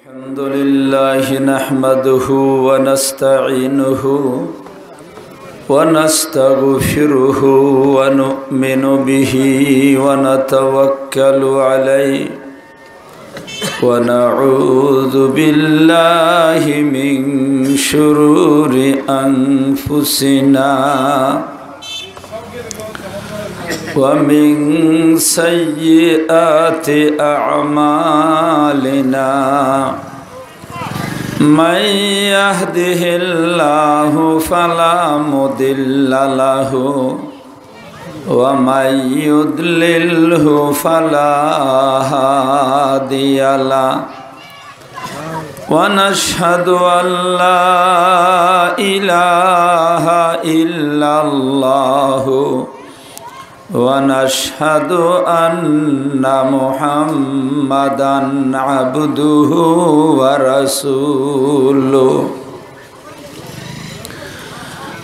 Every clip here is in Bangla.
الحمد لله نحمده ونستعينه ونستغفره ونؤمن به ونتوكل عليه ونعوذ بالله من شرور أنفسنا ومن سيئات أعمالنا من يهده الله فلا مضل له ومن يضلله فلا هادي له ونشهد أن لا إله إلا الله ونشهد أن محمدًا عبده ورسوله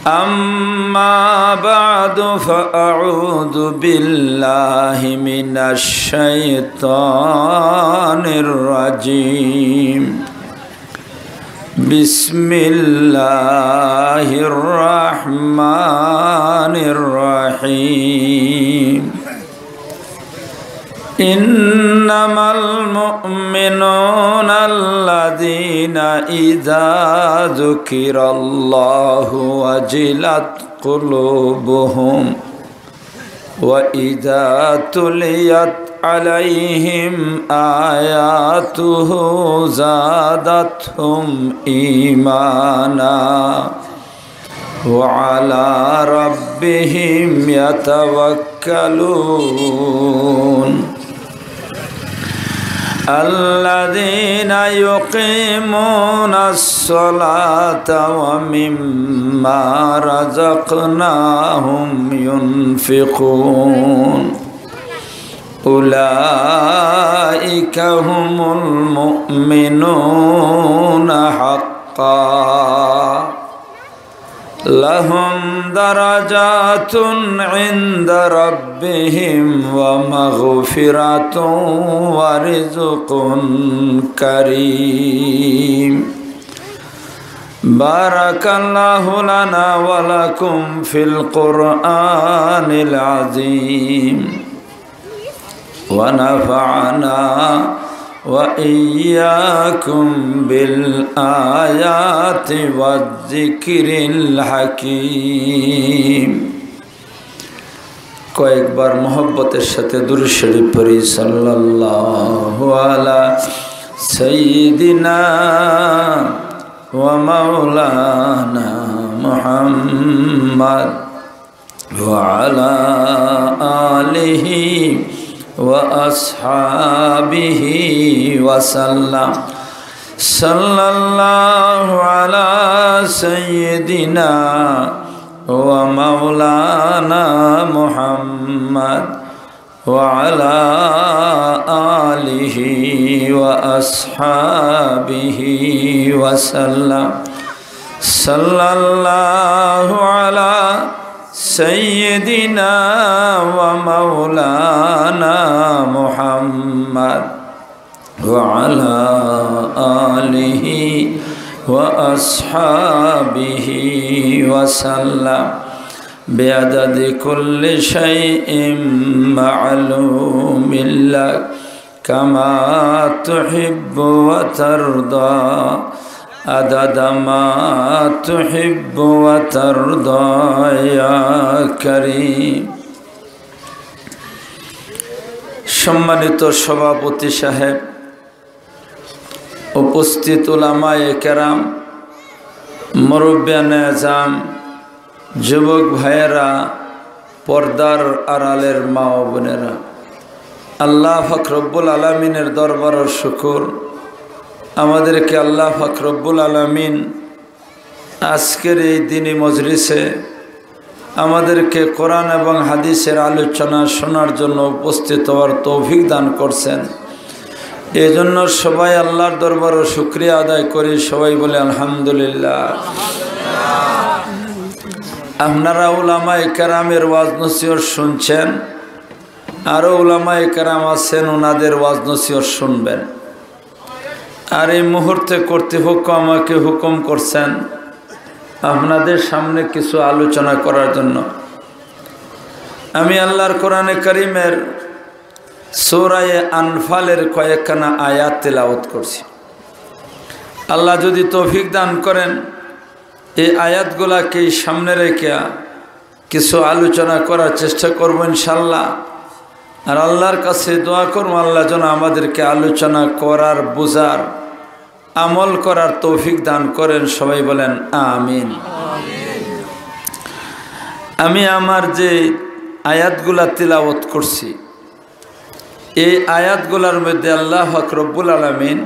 أما بعد فأعوذ بالله من الشيطان الرجيم بسم الله الرحمن الرحيم إنما المؤمنون الذين إذا ذكر الله وجلت قلوبهم وإذا تليت عليهم آياته زادتهم إيمانا وعلى ربهم يتوكلون الذين يقيمون الصلاة ومما رزقناهم ينفقون أولئك هم المؤمنون حقا لهم درجات عند ربهم ومغفرة ورزق كريم بارك الله لنا ولكم في القرآن العظيم ونفعنا وإياكم بالآيات والذكر الحكيم কয়েকবার মোহব্বতের সাথে দুরূদ শরীফ পড়ি সাল্লাল্লাহু আলা সাইয়্যিদিনা ওয়া মাওলানা মুহাম্মদ ওয়া আলা আলিহি وأصحابه وسلم صلى الله على سيدنا ومولانا محمد وعلى آله وأصحابه وسلم صلى الله على سيدنا ومولانا محمد وعلى آله وأصحابه وسلم بعدد كل شيء معلوم لك كما تحب وترضى عدد ما تحب وترضى يا كريم সম্মানিত সভাপতি সাহেব, উপস্থিত উলামায়ে কেরাম, মুরব্বিয়ানে আযম, যুবক ভাইয়েরা, পর্দার আড়ালের মা ও বোনেরা, আল্লাহ পাক রব্বুল আলামিনের দরবারে শুকর, আমাদেরকে আল্লাহ পাক রব্বুল আলামিন আজকের এই দিনী মজলিসে আমাদেরকে কোরআন এবং হাদিসের আলোচনা শোনার জন্য উপস্থিত হওয়ার তৌফিক দান করছেন। এই জন্য সবাই আল্লাহর দরবারে শুকরিয়া আদায় করি, সবাই বলে আলহামদুলিল্লাহ। আপনারা উলামায়ে কেরামের ওয়াজ নসিহত শুনছেন, আরও উলামায়ে কেরাম আছেন, ওনাদের ওয়াজ নসিহত শুনবেন। আর এই মুহূর্তে কর্তৃপক্ষ আমাকে হুকুম করছেন আপনাদের সামনে কিছু আলোচনা করার জন্য। আমি আল্লাহর কোরআনে কারীমের সূরা আনফালের কয়েকখানা আয়াত তেলাওয়াত করছি। আল্লাহ যদি তৌফিক দান করেন এই আয়াতগুলাকে সামনে রেখে কিছু আলোচনা করার চেষ্টা করব ইনশাল্লাহ। আর আল্লাহর কাছে দোয়া করব আল্লাহ যেন আমাদেরকে আলোচনা করার, বুঝার, আমল করার তৌফিক দান করেন। সবাই বলেন আমিন। আমি আমার যে আয়াতগুলা তিলাওয়াত করছি এই আয়াতগুলার মধ্যে আল্লাহ পাক রব্বুল আলামিন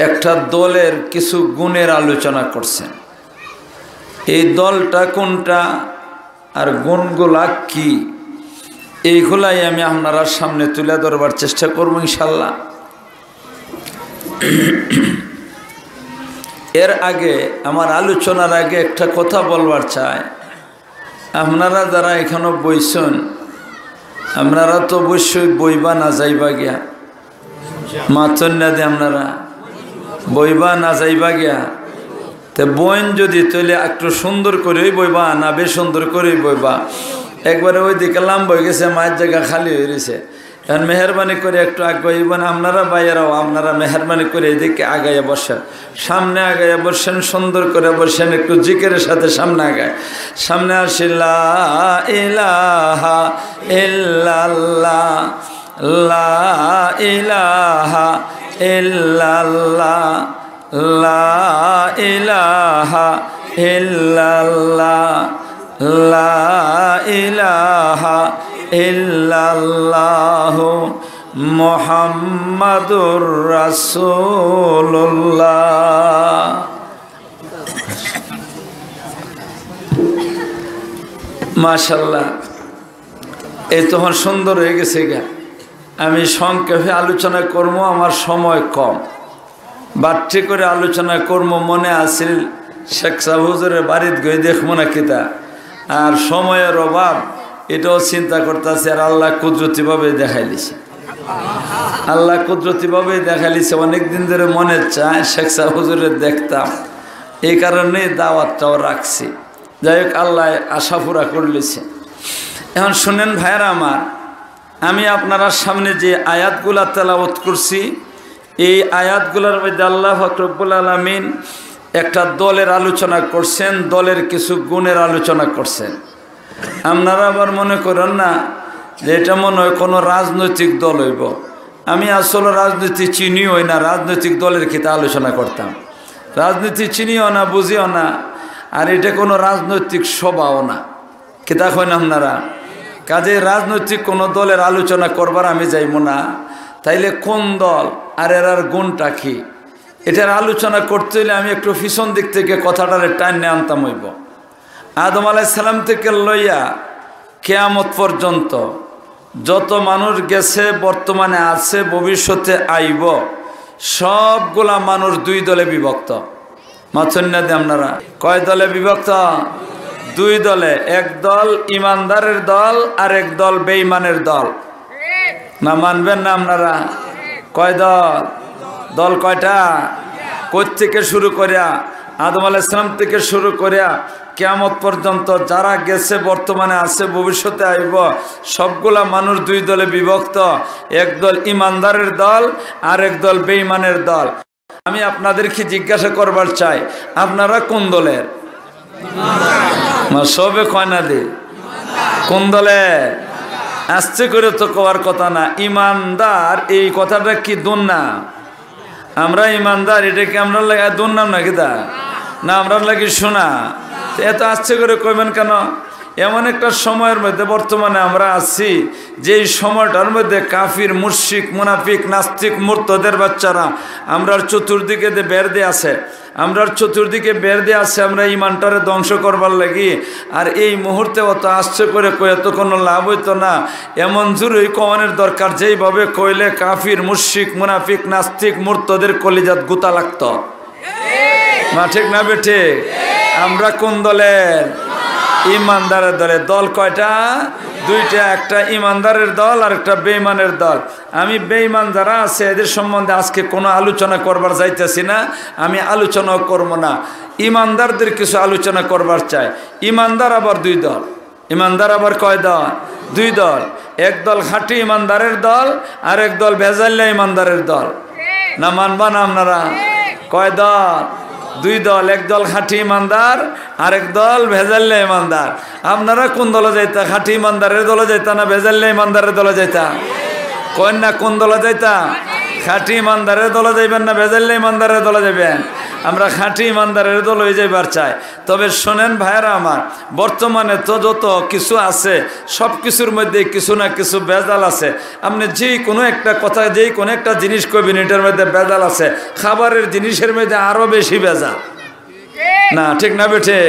একটা দলের কিছু গুণের আলোচনা করছেন। এই দলটা কোনটা আর গুণগুলা কি এইগুলাই আমি আপনারা সামনে তুলে ধরবার চেষ্টা করব ইনশাল্লাহ। এর আগে আমার আলোচনার আগে একটা কথা বলবার চাই। আপনারা যারা এখানে বইছেন আপনারা তো অবশ্যই বইবা না যাইবা গিয়া, মাতন না দিয়ে আপনারা বইবা না যাইবা গিয়া। তো বইন যদি তৈলে একটু সুন্দর করেই বইবা না বেশ সুন্দর করেই বইবা। একবারে ওই দিকে লাম্ব হয়ে গেছে, মায়ের জায়গা খালি হয়ে গেছে। এখন মেহরবানি করে একটু আগাইবেন আপনারা বাইরেও, আপনারা মেহরবানি করে এদিকে আগাইয়া বসেন, সামনে আগাইয়া বসেন, সুন্দর করে বসেন, একটু জিকিরের সাথে সামনে আগায়। সামনে আসি লা ইলাহা ইল্লাল্লাহ, লা ইলাহা ইল্লাল্লাহ, লা ইলাহা ইল্লাল্লাহ, লা ইলাহা ইল্লাল্লাহু মুহাম্মাদুর রাসূলুল্লাহ। মাশাআল্লাহ, এই তখন সুন্দর হয়ে গেছে গা। আমি সংক্ষেপে আলোচনা করবো, আমার সময় কম, বাড়তি করে আলোচনা করবো। মনে আসিল শেখ সাহেব হুজুরের বাড়িতে গিয়ে দেখবো না কিতা, আর সময়ের অভাব এটাও চিন্তা করতেছে। আর আল্লাহ কুদরতিভাবে দেখাইলিছে, আল্লাহ কুদরতিভাবে দেখাইলিছে। অনেকদিন ধরে মনে চায় শেখ সাহেব হুজুরের দেখতাম, এই কারণে দাওয়াতটাও রাখছি। যাই হোক, আল্লাহ আশা পুরা করলিছে। এখন শুনেন ভাইয়েরা আমার, আমি আপনার সামনে যে আয়াতগুলা তেলাওয়াত করছি এই আয়াতগুলোর মধ্যে আল্লাহ পাক রব্বুল আলামিন একটা দলের আলোচনা করছেন, দলের কিছু গুণের আলোচনা করছেন। আপনারা আবার মনে করেন না যে এটা মনে হয় কোনো রাজনৈতিক দল হইব। আমি আসলে রাজনীতি চিনিও না, রাজনৈতিক দলের কিতা আলোচনা করতাম। রাজনীতি চিনিও না, বুঝিও না, আর এটা কোনো রাজনৈতিক সভাও না। কিতা কইন আপনারা? কাজে রাজনৈতিক কোনো দলের আলোচনা করবার আমি যাইব না। তাইলে কোন দল আর এর গুণটা কি, এটার আলোচনা করতে হলে আমি একটু পিছন দিক থেকে কথাটারে টাইনে আনতাম হইব। আদম আলাইহিস সালাম থেকে লইয়া কিয়ামত পর্যন্ত যত মানুষ গেছে, বর্তমানে আছে, ভবিষ্যতে আইব, সবগুলা মানুষ দুই দলে বিভক্ত। মাছন্যা দিয়ে আপনারা কয় দলে বিভক্ত? দুই দলে। এক দল ইমানদারের দল আর এক দল বেঈমানের দল। না মানবেন না আপনারা? কয় দল? দল কয়টা? কই থেকে শুরু করিয়া আদম আলাইহিস সালাম থেকে শুরু করিয়া কিয়ামত পর্যন্ত যারা গেছে, বর্তমানে আছে, ভবিষ্যতে আইব, সবগুলা মানুষ দুই দলে বিভক্ত। এক দল ইমানদারের দল আর এক দল বেঈমানের দল। আমি আপনাদেরকে জিজ্ঞাসা করবার চাই, আপনারা কোন দলের? সবে কয় না দে কোন দলের? আসছে করে তো কওয়ার কথা না। ইমানদার এই কথাটা কি দুর্নাম? আমরা ইমানদার এটা কি আমরা লাগে দুর্নাম নাকি? তা না, আমরা লাগি শোনা। এত আসছে করে কইবেন কেন? এমন একটা সময়ের মধ্যে বর্তমানে আমরা আছি যেই সময়টার মধ্যে কাফির, মুশরিক, মুনাফিক, নাস্তিক, মুরতাদের বাচ্চারা আমরার চতুর্দিকে বের দিয়ে আছে, আমরার চতুর্দিকে বের দিয়ে আছে, আমরা ইমানটারে ধ্বংস করবার লাগি। আর এই মুহূর্তে অত আসছে করে কয়ে তো কোনো লাভ হইতো না। এমন জোরই কওয়ানের দরকার যেইভাবে কইলে কাফির, মুশরিক, মুনাফিক, নাস্তিক, মুরতাদের কলিজাত গুতা লাগতো। মা ঠিক না বেঠে? আমরা কোন দলের? ইমানদারের দলে দল কয়টা? দুইটা, একটা ইমানদারের দল আর একটা বেঈমানের দল। আমি বেঈমান যারা আছে এদের সম্বন্ধে আজকে কোনো আলোচনা করবার যাইতেছি না, আমি আলোচনাও করব না। ইমানদারদের কিছু আলোচনা করবার চাই। ইমানদার আবার দুই দল। ইমানদার আবার কয় দল? দুই দল। এক দল খাঁটি ইমানদারের দল আর এক দল ভেজাল্লা ইমানদারের দল। না মানবা না আপনারা? কয় দল? দুই দল। এক দল খাঁটি ইমানদার আর এক দল ভেজাল্লা ইমানদার। আপনারা কোন দলে যাইতা? খাঁটি ইমানদারের দলে যাইতা না ভেজাল্লা ইমানদারের দলে যাইতা? কয় না কোন দলে যাইতা? খাঁটি ইমানদারের দলে যাইবেন না ভেজাল্লা ইমানদারের দলে যাবেন? আমরা খাঁটি ইমানদারের দল হয়ে যাইবার চাই। তবে শোনেন ভাইয়েরা আমার, বর্তমানে তো যত কিছু আছে সব কিছুর মধ্যে কিছু না কিছু ভেজাল আছে। আপনি যে কোনো একটা কথা, যেই কোনো একটা জিনিস কইবেন এটার মধ্যে ভেজাল আছে। খাবারের জিনিসের মধ্যে আরো বেশি ভেজাল, না ঠিক না বেঠে?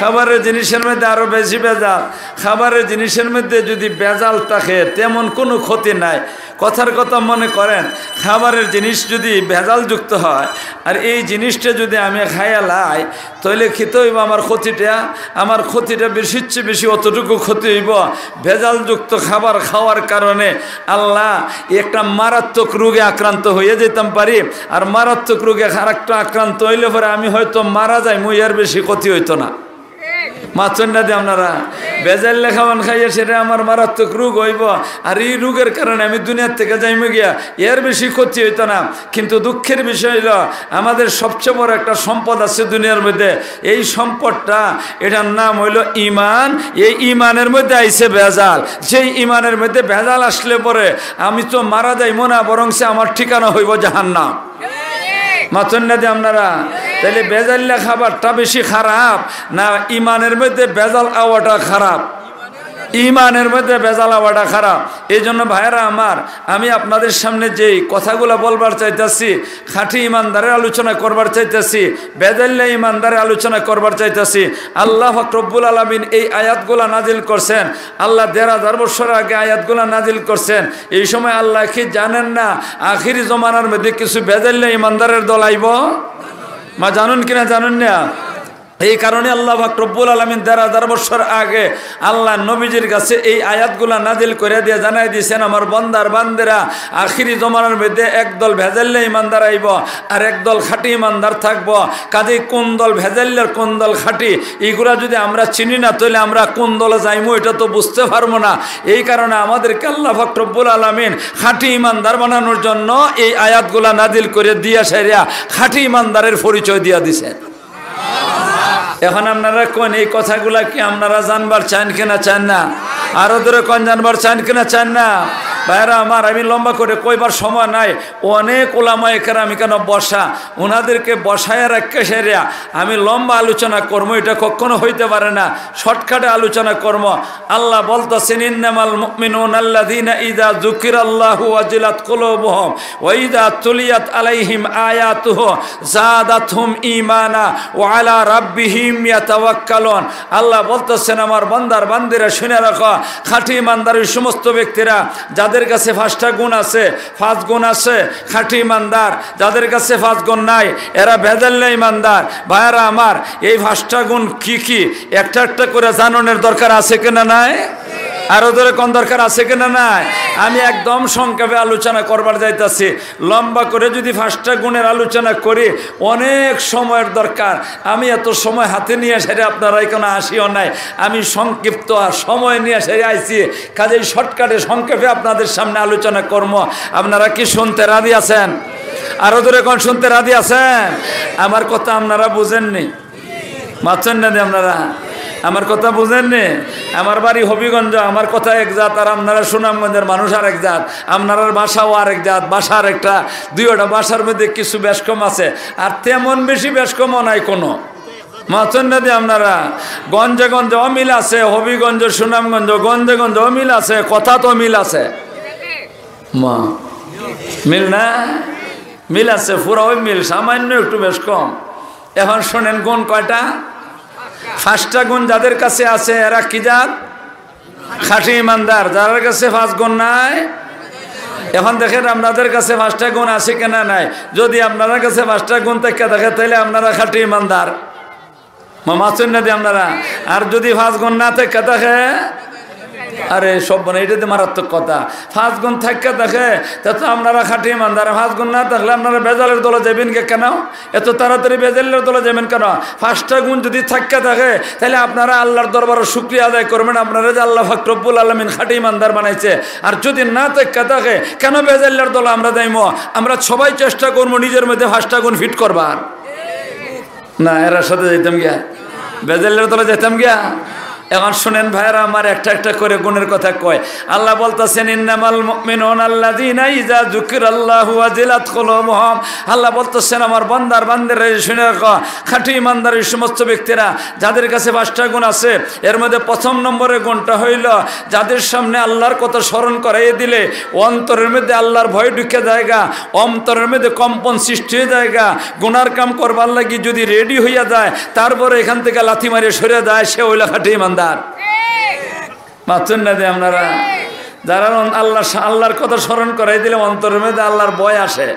খাবারের জিনিসের মধ্যে আরো বেশি ভেজাল। খাবারের জিনিসের মধ্যে যদি ভেজাল থাকে তেমন কোনো ক্ষতি নাই। কথার কথা মনে করেন, খাবারের জিনিস যদি ভেজাল যুক্ত হয় আর এই জিনিসটা যদি আমি খাইয়া লাই, তাহলে খেতে হইব আমার ক্ষতিটা বেশির চেয়ে বেশি অতটুকু ক্ষতি হইব। ভেজালযুক্ত খাবার খাওয়ার কারণে আল্লাহ একটা মারাত্মক রোগে আক্রান্ত হয়ে যেতাম পারি। আর মারাত্মক রোগে আরেকটা আক্রান্ত হইলে পরে আমি হয়তো মারা যাই, এর বেশি ক্ষতি হইতো না। মাছেন না দিয়ে আপনারা বেজাল্লে খাওয়ান খাইয়ে সেটা আমার মারাত্মক রোগ হইব, আর এই রোগের কারণে আমি দুনিয়ার থেকে যাইমে গিয়া, এর বেশি ক্ষতি হইতো না। কিন্তু দুঃখের বিষয় হইল আমাদের সবচেয়ে বড় একটা সম্পদ আছে দুনিয়ার মধ্যে। এই সম্পদটা, এটার নাম হইল ইমান। এই ইমানের মধ্যে আইছে ভেজাল। সেই ইমানের মধ্যে ভেজাল আসলে পরে আমি তো মারা যাইব না, বরং সে আমার ঠিকানা হইব জাহান্নাম। মাছেন না দিয়ে আপনারা? তাহলে ভেজাল্লা খাবারটা বেশি খারাপ না ইমানের মধ্যে ভেজাল আওয়াটা খারাপ? ইমানের মধ্যে ভেজাল আওয়াটা খারাপ। এই জন্য ভাইয়েরা আমার, আমি আপনাদের সামনে যেই কথাগুলো বলবার চাইতেছি, খাঁটি ইমানদারের আলোচনা করবার চাইতেছি, ভেজাল্লা ইমানদারের আলোচনা করবার চাইতেছি। আল্লাহ পাক রব্বুল আলামিন এই আয়াতগুলা নাজিল করছেন। আল্লাহ ১,৫০০ বছর আগে আয়াতগুলা নাজিল করছেন। এই সময় আল্লাহ কি জানেন না আখিরি জমানার মধ্যে কিছু ভেজাল্লা ইমানদারের দল আইব? মা জানুন কিনা জানুন না? এই কারণে আল্লাহ পাক রব্বুল আলামিন ১,৫০০ বছর আগে আল্লাহ নবীজির কাছে এই আয়াতগুলা নাজিল করে দিয়ে জানাই দিয়েছেন, আমার বান্দার বান্দেরা আখিরি জমানার মধ্যে একদল ভেজাল্লা ইমানদার আইব আর একদল খাঁটি ইমানদার থাকবো। কাজেই কোন দল ভেজাল্লার কোন দল খাঁটি এইগুলা যদি আমরা চিনি না, তাহলে আমরা কোন দলে যাইমু এটা তো বুঝতে পারবো না। এই কারণে আমাদেরকে আল্লাহ পাক রব্বুল আলামিন খাঁটি ইমানদার বানানোর জন্য এই আয়াতগুলা নাজিল করে দিয়া সেরিয়া খাঁটি ইমানদারের পরিচয় দিয়া দিছেন। এখন আপনারা কোন এই কথাগুলা কি আপনারা জানবার চান কিনা চান না? আরো ধরে কোন জানবার চান কিনা চান না? ভাইরা আমার, আমি লম্বা করে কইবার সময় নাই। অনেক ওলামায়ে কেরাম কেন বসা, ওনাদেরকে বসায় রাখতে সেরিয়া আমি লম্বা আলোচনা করবো, এটা কখনো হইতে পারে না। শর্টকাটে আলোচনা করব। আল্লাহ বলতেছেন, ইন্নামাল মুমিনুনা আল্লাযীনা ইযা যুকিরাল্লাহু ওয়াজিলাত কুলুবুহুম ওয়া ইযা তুলিয়াত আলাইহিম আয়াতুহু যাদাতহুম ঈমানা ওয়া আলা রাব্বিহিম ইয়াতাওয়াক্কালুন। আল্লাহ বলতেছেন, আমার বান্দার বান্দিরা শুনে রাখো, খাঁটি ইমানদারের সমস্ত ব্যক্তিরা যাদের কাছে 5টা গুণ আছে, 5 গুণ আছে খাঁটি ইমানদার, যাদের কাছে 5 গুণ নাই এরা ভেজাল্লা ইমানদার। ভাইরা আমার, এই 5টা গুণ কি কি একটা একটা করে জানানোর দরকার আছে কিনা নাই? আরো ধরে কোন দরকার আছে কিনা নাই? আমি একদম সংক্ষেপে আলোচনা করবার যাইতেছি। লম্বা করে যদি 5টা গুণের আলোচনা করি অনেক সময়ের দরকার। আমি এত সময় হাতে নিয়ে সেরে আপনারা এখানে আসিও নাই, আমি সংক্ষিপ্ত সময় নিয়ে সেরে আইছি। কাজেই শর্টকাটে সংক্ষেপে আপনাদের সামনে আলোচনা করব। আপনারা কি শুনতে রাজি আছেন? আরো ধরে কোন শুনতে রাজি আছেন? আমার কথা আপনারা বুঝেননি? মানছেন না আপনারা? আমার কথা বুঝেননি? আমার বাড়ি হবিগঞ্জ, আমার কথা এক জাত, আর আপনারা সুনামগঞ্জের মানুষ আর এক জাত, আপনার বাসাও আর এক জাত, বাসার একটা দুইটা বাসার মধ্যে কিছু বেশকম আছে, আর তেমন বেশি বেশকমও নাই কোনো। মাছেন না দিয়ে আপনারা গঞ্জে গঞ্জে অমিল আছে, হবিগঞ্জ সুনামগঞ্জ গঞ্জে গঞ্জে অমিল আছে, কথা তো মিল আছে। মা মিল না? মিল আছে, পুরো ওই মিল, সামান্য একটু বেশ কম। এখন শোনেন গুণ কয়টা? 5টা গুণ যাদের কাছে আছে এরা কি জাত? খাঁটি ইমানদার। যাদের কাছে 5 গুণ নাই, এখন দেখেন আপনাদের কাছে 5টা গুণ আছে কিনা নাই। যদি আপনাদের কাছে 5টা গুণ থেকে দেখে তাহলে আপনারা খাঁটি ইমানদার। মাছুন না দিয়ে আপনারা। আর যদি 5 গুণ না থাকে আরে সব মানে এটাতে মারাত্মক কথা। 5 গুণ থাকে তা তো আপনারা খাঁটি ইমানদার। 5 গুণ না থাকলে আপনারা বেজালের দলে যাবেন কেন? এত তাড়াতাড়ি বেজালের দলে যাবেন কেন? 5টা গুণ যদি থাকে তাহলে আপনারা আল্লাহর দরবারে শুকরিয়া আদায় করবেন, আপনারা যে আল্লাহ পাক রব্বুল আলামিন খাঁটি ইমানদার বানাইছে। আর যদি না থাকে কেন বেজালের দলে আমরা যাইমো? আমরা সবাই চেষ্টা করবো নিজের মধ্যে 5টা গুণ ফিট করবার। না এরা সাথে যাইতাম গিয়া, বেজালের দলে যাইতাম গিয়া। এখন শুনেন ভাইরা আমার, একটা একটা করে গুণের কথা কয়। আল্লাহ বলতেছেন ইন্নামাল মুমিনুনা আল্লাযীনা ইযা যুকিরাল্লাহু ওয়াজিলাত কুলুবুহুম। আল্লাহ বলতেছেন আমার বান্দার বান্দিরা শুনে রাখো, খাঁটি ইমানদার এই সমস্ত ব্যক্তিরা যাদের কাছে 5টা গুণ আছে। এর মধ্যে 1 নম্বরের গুণটা হইল যাদের সামনে আল্লাহর কথা স্মরণ করাইয়ে দিলে অন্তরের মধ্যে আল্লাহর ভয় ঢুকে যায়গা, অন্তরের মধ্যে কম্পন সৃষ্টি হয়ে যায়গা। গুনার কাম করবার লাগি যদি রেডি হইয়া যায়, তারপরে এখান থেকে লাথি মারিয়ে সরে যায়, সে হইল খাঁটি ইমানদার। মাতুন না দিয়ে আপনারা যারা আল্লাহর কথা স্মরণ করাই দিলে অন্তরের মধ্যে আল্লাহর ভয় আসে,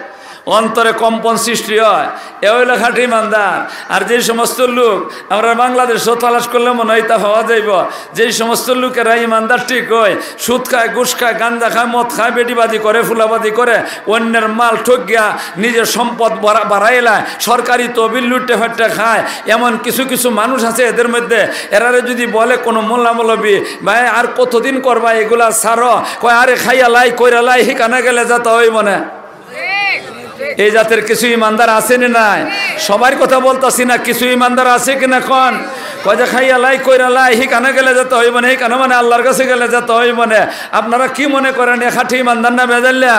অন্তরে কম্পন সৃষ্টি হয়, এ হইল খাঁটি ইমানদার। আর যেই সমস্ত লোক আমরা বাংলাদেশও তালাশ করলে মনে হয় তা হওয়া যাইব, যেই সমস্ত লোকেরা ইমানদার ঠিক হয়, সুদ খায়, ঘুষ খায়, গাঁজা খায়, মদ খায়, বেটিবাজি করে, ফুলাবাজি করে, অন্যের মাল ঠক গিয়া নিজের সম্পদ বাড়াইলায়, সরকারি তহবিল লুটে ফাটে খায়, এমন কিছু কিছু মানুষ আছে এদের মধ্যে। এরারে যদি বলে কোনো মোল্লা মৌলবি ভাই আর কতদিন করবা এগুলা ছাড়ো, কয় আরে খাইয়া লাই কইরা লাই হিকানা গেলে যা তো ওই মনে। এই জাতের কিছু ইমানদার আছে না নাই? সবার কথা বলতাছি না, কিছু ইমানদার আছে কিনা কোন? কয় যে খাইয়া লাই কইরা লাই হিকানা গেলে যেতে হইব না, হিকানা মানে আল্লাহর কাছে গেলে যেতে হইব না। আপনারা কি মনে করেন এ খাঁটি ইমানদার না বেজাল্লা?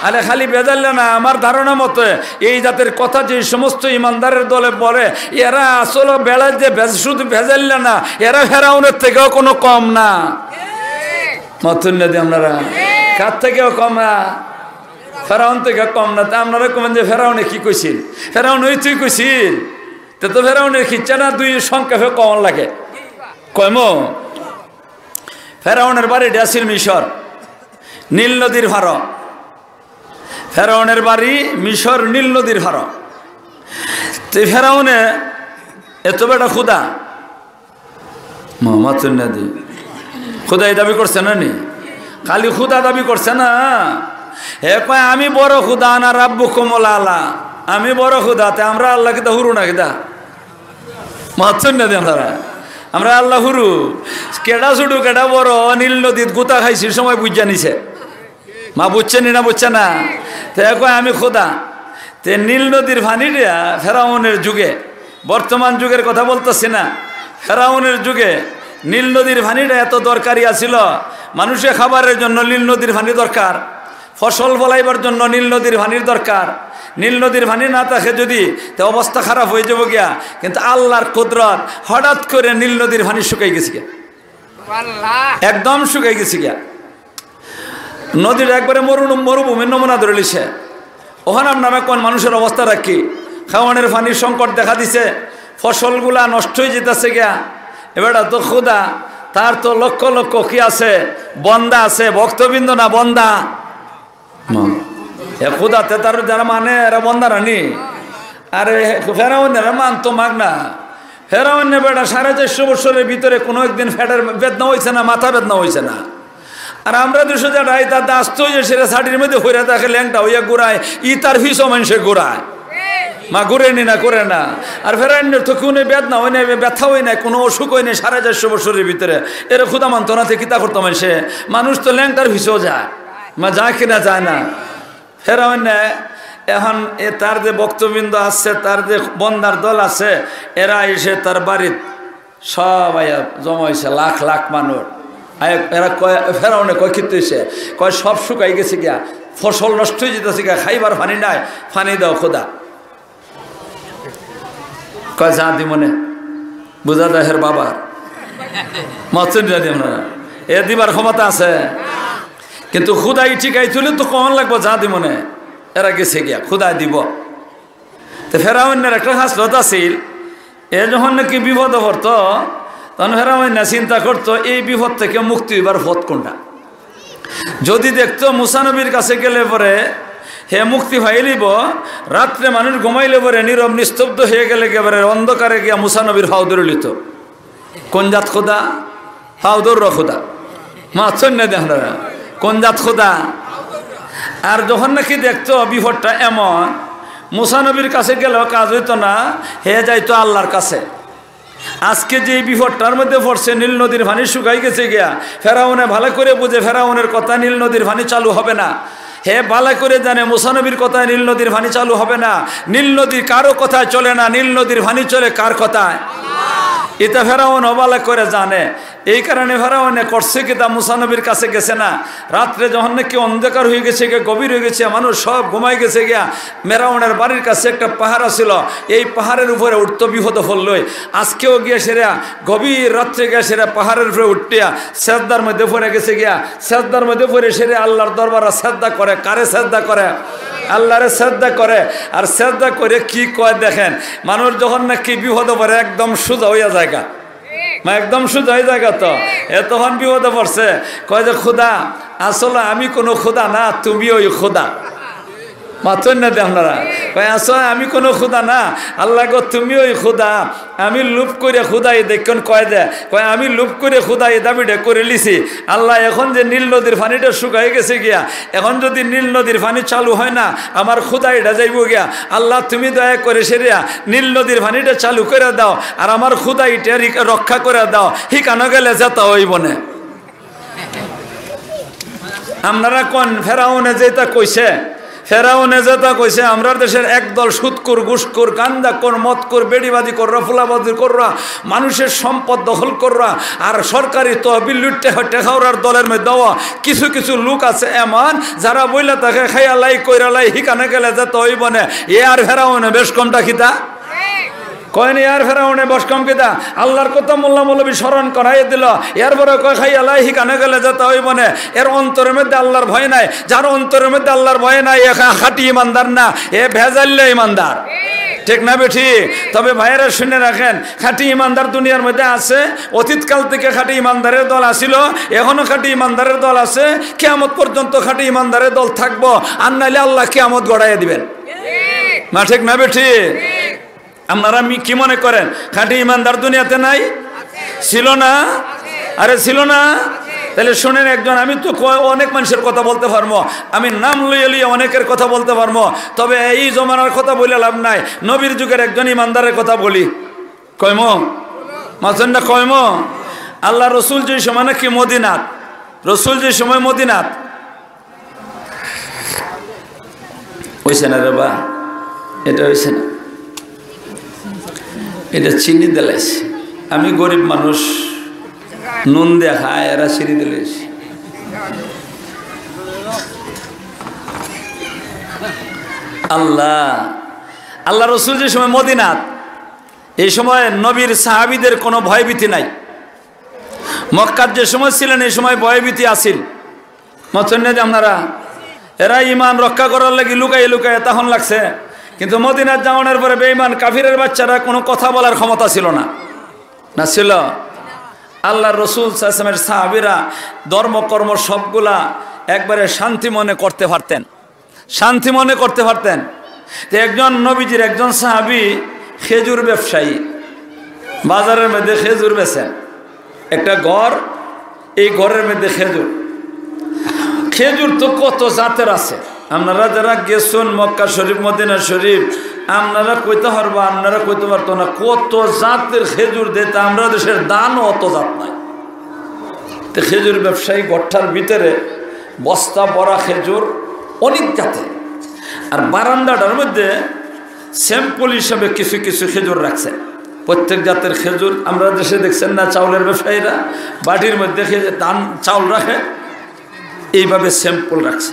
আরে খালি বেজাল্লা না, আমার ধারণা মতে এই জাতের কথা যে সমস্ত ইমানদারের দলে বলে এরা আসলে বেড়ার যে শুধু বেজাল্লা না, এরা ফেরাউনের থেকেও কোনো কম না। মতুন না দিয়ে আপনারা কার থেকেও কম না, ফেরাউন থেকে কম না। তা আপনারা কমেন যে ফেরাউনে কি কইছিল? ফেরাউন ওই তুই কইছিল তো ফেরাউনের খিচ্ছা না 2 সংক্ষেপে কমন লাগে কয়ম। ফেরাউনের বাড়ি ড্যাসির মিশর, নীল নদীর ভাড়। ফেরাউনের বাড়ি মিশর, নীল নদীর ভাড়। তো ফেরাউনে এত বেটা খুদা মোহাম্মদ সুন্নাদি খুদাই দাবি করছে না নি? খালি খুদা দাবি করছে না, হে কয় আমি বড় খুদা না রাব্বুকুমুল আলা, আমি বড় খুদাতে আমরা আল্লাহ কিতা হুরু না কিতা মাহচুন না দিয়ে আমরা আল্লাহ হুরু। কেডা ছুটু কেডা বড় নীল নদীত গুতা খাইছির সময় বুঝা নিছে। মা বুঝছে নি না বুঝছে না? তে কয় আমি খুদা। তে নীল নদীর ভানিটা ফেরাউনের যুগে, বর্তমান যুগের কথা বলতেছি না, ফেরাউনের যুগে নীল নদীর ভানিটা এত দরকারি আছিল। মানুষের খাবারের জন্য নীল নদীর ভানি দরকার, ফসল ফলাইবার জন্য নীল নদীর ভানির দরকার। নীল নদীর ভানি না থাকে যদি তো অবস্থা খারাপ হয়ে যাব গিয়া। কিন্তু আল্লাহর কুদরত হঠাৎ করে নীল নদীর ভানি শুকাই গেছে গিয়া, একদম শুকাই গেছে গিয়া। নদীর একবারে মরুভূমির নমুনা ধরে লিছে। ওখানে আপনারা কোন মানুষের অবস্থা রাখি, খাওয়ানোর পানির সংকট দেখা দিছে, ফসলগুলা নষ্ট হয়ে যেতেছে গিয়া। এবার তো খুদা, তার তো লক্ষ লক্ষ কি আছে, বন্দা আছে, ভক্তবৃন্দ না বন্দা। খুদাতে তার যারা মানে এরা বন্দা রানি। আরে ফেরাউনেরা মানতো মাগ না। ফেরাউনে বেটা 450 বছরের ভিতরে কোনো একদিন ফ্যাটের বেদনা হয়েছে না, মাথা বেদনা হয়েছে না। আর আমরা 200 যাই তার আস্ত হয়ে সেটা শাড়ির মধ্যে হইয়া থাকে, ল্যাংটা হইয়া ঘুরায়, ই তার ফিসও মানুষে ঘুরায়, মা ঘুরে নি না করে না। আর ফেরাউনের তো কোনো বেদনা হয় নাই, ব্যথা হয় নাই, কোনো অসুখ হয় নাই 450 বছরের ভিতরে। এরা খুদা মানতো না, কিতা করতো মানুষে? মানুষ তো ল্যাংটার ফিসও যায়, মা যায় কিনা যায় না। ফেরাউনে এখন তার যে বক্তবৃন্দ আছে, তার যে বন্দার দল আছে, এরা এসে তার বাড়ির সব আয়া জমা হয়েছে, লাখ লাখ মানুষ। এরা কয় ফেরাউনে কয় ক্ষিপ্ত হয়েছে, কয় সব শুকাই গেছে গিয়া, ফসল নষ্ট হয়ে যেতেছে গিয়া, খাইবার পানি নাই, পানি দাও খোদা। কয় যা দি মনে বুঝা যায় হের বাবার মতন এ দিবার ক্ষমতা আছে, কিন্তু খুদাই ঠিকাই তুলে তো কমন লাগবো যা দি মনে। এরা গেছে গিয়া খুদাই দিব। তো ফেরাউনের একটা হাসলত আছিল, এ যখন নাকি বিপদ পড়তো তখন ফেরাউন চিন্তা করতো এই বিপদ থেকে মুক্তি হইবার পথ কোনটা। যদি দেখতো মুসা নবীর কাছে গেলে পরে হে মুক্তি ভাইলিব রাত্রে মানুষ ঘুমাইলে পরে নীরব নিস্তব্ধ হয়ে গেলে একেবারে অন্ধকারে গিয়া মুসা নবীর হাও দৌড়লিত কোন জাত খোদা হাও দৌড় খোদা মাছন না দেখ কোন জাত খোদা। আর যখন নাকি দেখতো বিপদটা এমন মুসা নবীর কাছে গেলেও কাজ হইতো না, হে যাইতো আল্লাহর কাছে। আজকে যে বিপদটার মধ্যে পড়ছে, নীল নদীর পানি শুকাই গেছে গিয়া, ফেরাউনে ভালো করে বুঝে ফেরাউনের কথা নীল নদীর পানি চালু হবে না। হে ভালো করে জানে মুসা নবীর কথায় নীল নদীর পানি চালু হবে না। নীল নদী কারো কথায় চলে না, নীল নদীর পানি চলে কার কথায়? এটা ফেরাউন অবালা করে জানে। এই কারণে ফেরাউনে করছে কি তা মুসা নবীর কাছে গেছে না। রাত্রে যখন নাকি অন্ধকার হয়ে গেছে গিয়ে, গভীর হয়ে গেছে, মানুষ সব ঘুমাই গেছে গিয়া, ফেরাউনের বাড়ির কাছে একটা পাহাড় ছিল, এই পাহাড়ের উপরে উঠতো বিপদ ফললই। আজকেও গিয়ে সেরা গভীর রাত্রে গিয়ে সেরা পাহাড়ের উপরে উঠিয়া সেজদার মধ্যে পড়ে গেছে গিয়া, সেজদার মধ্যে পড়ে সেরে আল্লাহর দরবারে সেজদা করে। কারে সেজদা করে? আল্লাহরে সেজদা করে। আর সেজদা করে কি কয় দেখেন, মানুষ যখন নাকি বিপদ পড়ে একদম সোজা হইয়া জায়গা, একদম সোজা হয়ে জায়গা, তো এ তখন বিপদে পড়ছে, কয় যে খোদা আসলে আমি কোনো খোদা না, তুমি ওই খোদা। মাথন না দে আপনারা, কয় আসলে আমি কোনো খোদা না, আল্লাহ গো তুমি ওই খোদা। আমি লুপ করে খোদাই দেখুন কয় দে, কয় আমি লুপ করে খোদাই দাবিটা করে লিছি। আল্লাহ এখন যে নীল নদীর পানিটা শুকাই গেছে গিয়া, এখন যদি নীল নদীর পানি চালু হয় না, আমার খোদাইটা যাইব গিয়া। আল্লাহ তুমি দয়া করে সেরিয়া নীল নদীর পানিটা চালু করে দাও, আর আমার খোদাইটা রক্ষা করে দাও। হিকানো গেলে যেতে হইব না। আপনারা কোন ফেরাউনে যেটা কইছে, ফেরাউনে যেটা কইছে আমরা দেশের একদল সুদকুর, ঘুষকুর, গান্দাকুর, মদকুর, বেড়িবাদী কররা, ফুলাবাদী কররা, মানুষের সম্পদ দখল কররা, আর সরকারি তহবিল লুটতে টেকাওয়ার দলের মধ্যে দেওয়া কিছু কিছু লোক আছে এমন, যারা বইলে তাকে খাইয়ালাই কইরালাই হিকানে গেলে যেতে হইব না। এ আর ফেরাউনে বেশ কমটা খিতা কয়নি, আর ফেরাউনে বস কম কিতা আল্লাহর কথা মোল্লা মৌলবী স্মরণ করাই দিল। এরপরে কয় খাই আল্লাহ হিকানে গেলে যেতে হইব না। এর অন্তরের মধ্যে আল্লাহর ভয় নাই। যার অন্তরের মধ্যে আল্লাহর ভয় নাই, এ খাঁটি ইমানদার না, এ ভেজাল্লে ইমানদার। ঠিক না বেঠি? তবে ভাইয়েরা শুনে রাখেন, খাঁটি ইমানদার দুনিয়ার মধ্যে আছে। অতীতকাল থেকে খাঁটি ইমানদারের দল আসিল, এখনো খাঁটি ইমানদারের দল আছে, কিয়ামত পর্যন্ত খাঁটি ইমানদারের দল থাকবো। আর নাইলে আল্লাহ কিয়ামত গড়াইয়া দিবেন না। ঠিক না বেঠি? আপনারা কি মনে করেন খাঁটি ইমানদার দুনিয়াতে নাই? ছিল না? আরে ছিল না? তাহলে শুনেন, একজন, আমি তো অনেক মানুষের কথা বলতে পারবো, আমি নাম লইয়ে লইয়ে অনেকের কথা বলতে পারবো, তবে এই জমানার কথা বলে লাভ নাই। নবীর যুগের একজন ইমানদারের কথা বলি। কয়ম মাঝনটা কয়ম আল্লাহ রসুল যে সময় নাকি মদিনাত, রসুল যে সময় মদিনাত হয়েছে না রে বা, এটা হয়েছে না, এটা চিনি দিলাইছে। আমি গরিব মানুষ, নুন দেখা, এরা চিনি দিলাইছে। আল্লাহ আল্লাহ রসুল যে সময় মদিনাত, এই সময় নবীর সাহাবীদের কোনো ভয়ভীতি নাই। মক্কার যে সময় ছিলেন এই সময় ভয়ভীতি আসিল। মতন আপনারা, এরা ইমান রক্ষা করার লাগি লুকাই লুকাই তখন লাগছে। কিন্তু মদিনার যাওয়ানোর পরে বেঈমান কাফিরের বাচ্চারা কোনো কথা বলার ক্ষমতা ছিল না, না ছিল? আল্লাহ রসুল সাল্লাল্লাহু আলাইহি ওয়াসাল্লামের সাহাবীরা ধর্মকর্ম সবগুলা একবারে শান্তি মনে করতে পারতেন, শান্তি মনে করতে পারতেন। তো একজন নবীজির একজন সাহাবী খেজুর ব্যবসায়ী, বাজারের মধ্যে খেজুর বেচেন। একটা ঘর, এই ঘরের মধ্যে খেজুর। খেজুর তো কত জাতের আছে, আপনারা যারা গেছেন মক্কা শরীফ, মদিনা শরীফ, আপনারা কইতে পারবো, আপনারা কইতে পারতো না কত জাতের খেজুর দিতে। আমরা দেশের দানও অত জাত নাই। তো খেজুর ব্যবসায়ী গঠ্ঠার ভিতরে বস্তা ভরা খেজুর অনেক জাতের, আর বারান্দাটার মধ্যে স্যাম্পল হিসাবে কিছু কিছু খেজুর রাখছে। প্রত্যেক জাতের খেজুর আমরা দেশে দেখছেন না, চাউলের ব্যবসায়ীরা বাটির মধ্যে ধান চাউল রাখে, এইভাবে স্যাম্পল রাখছে।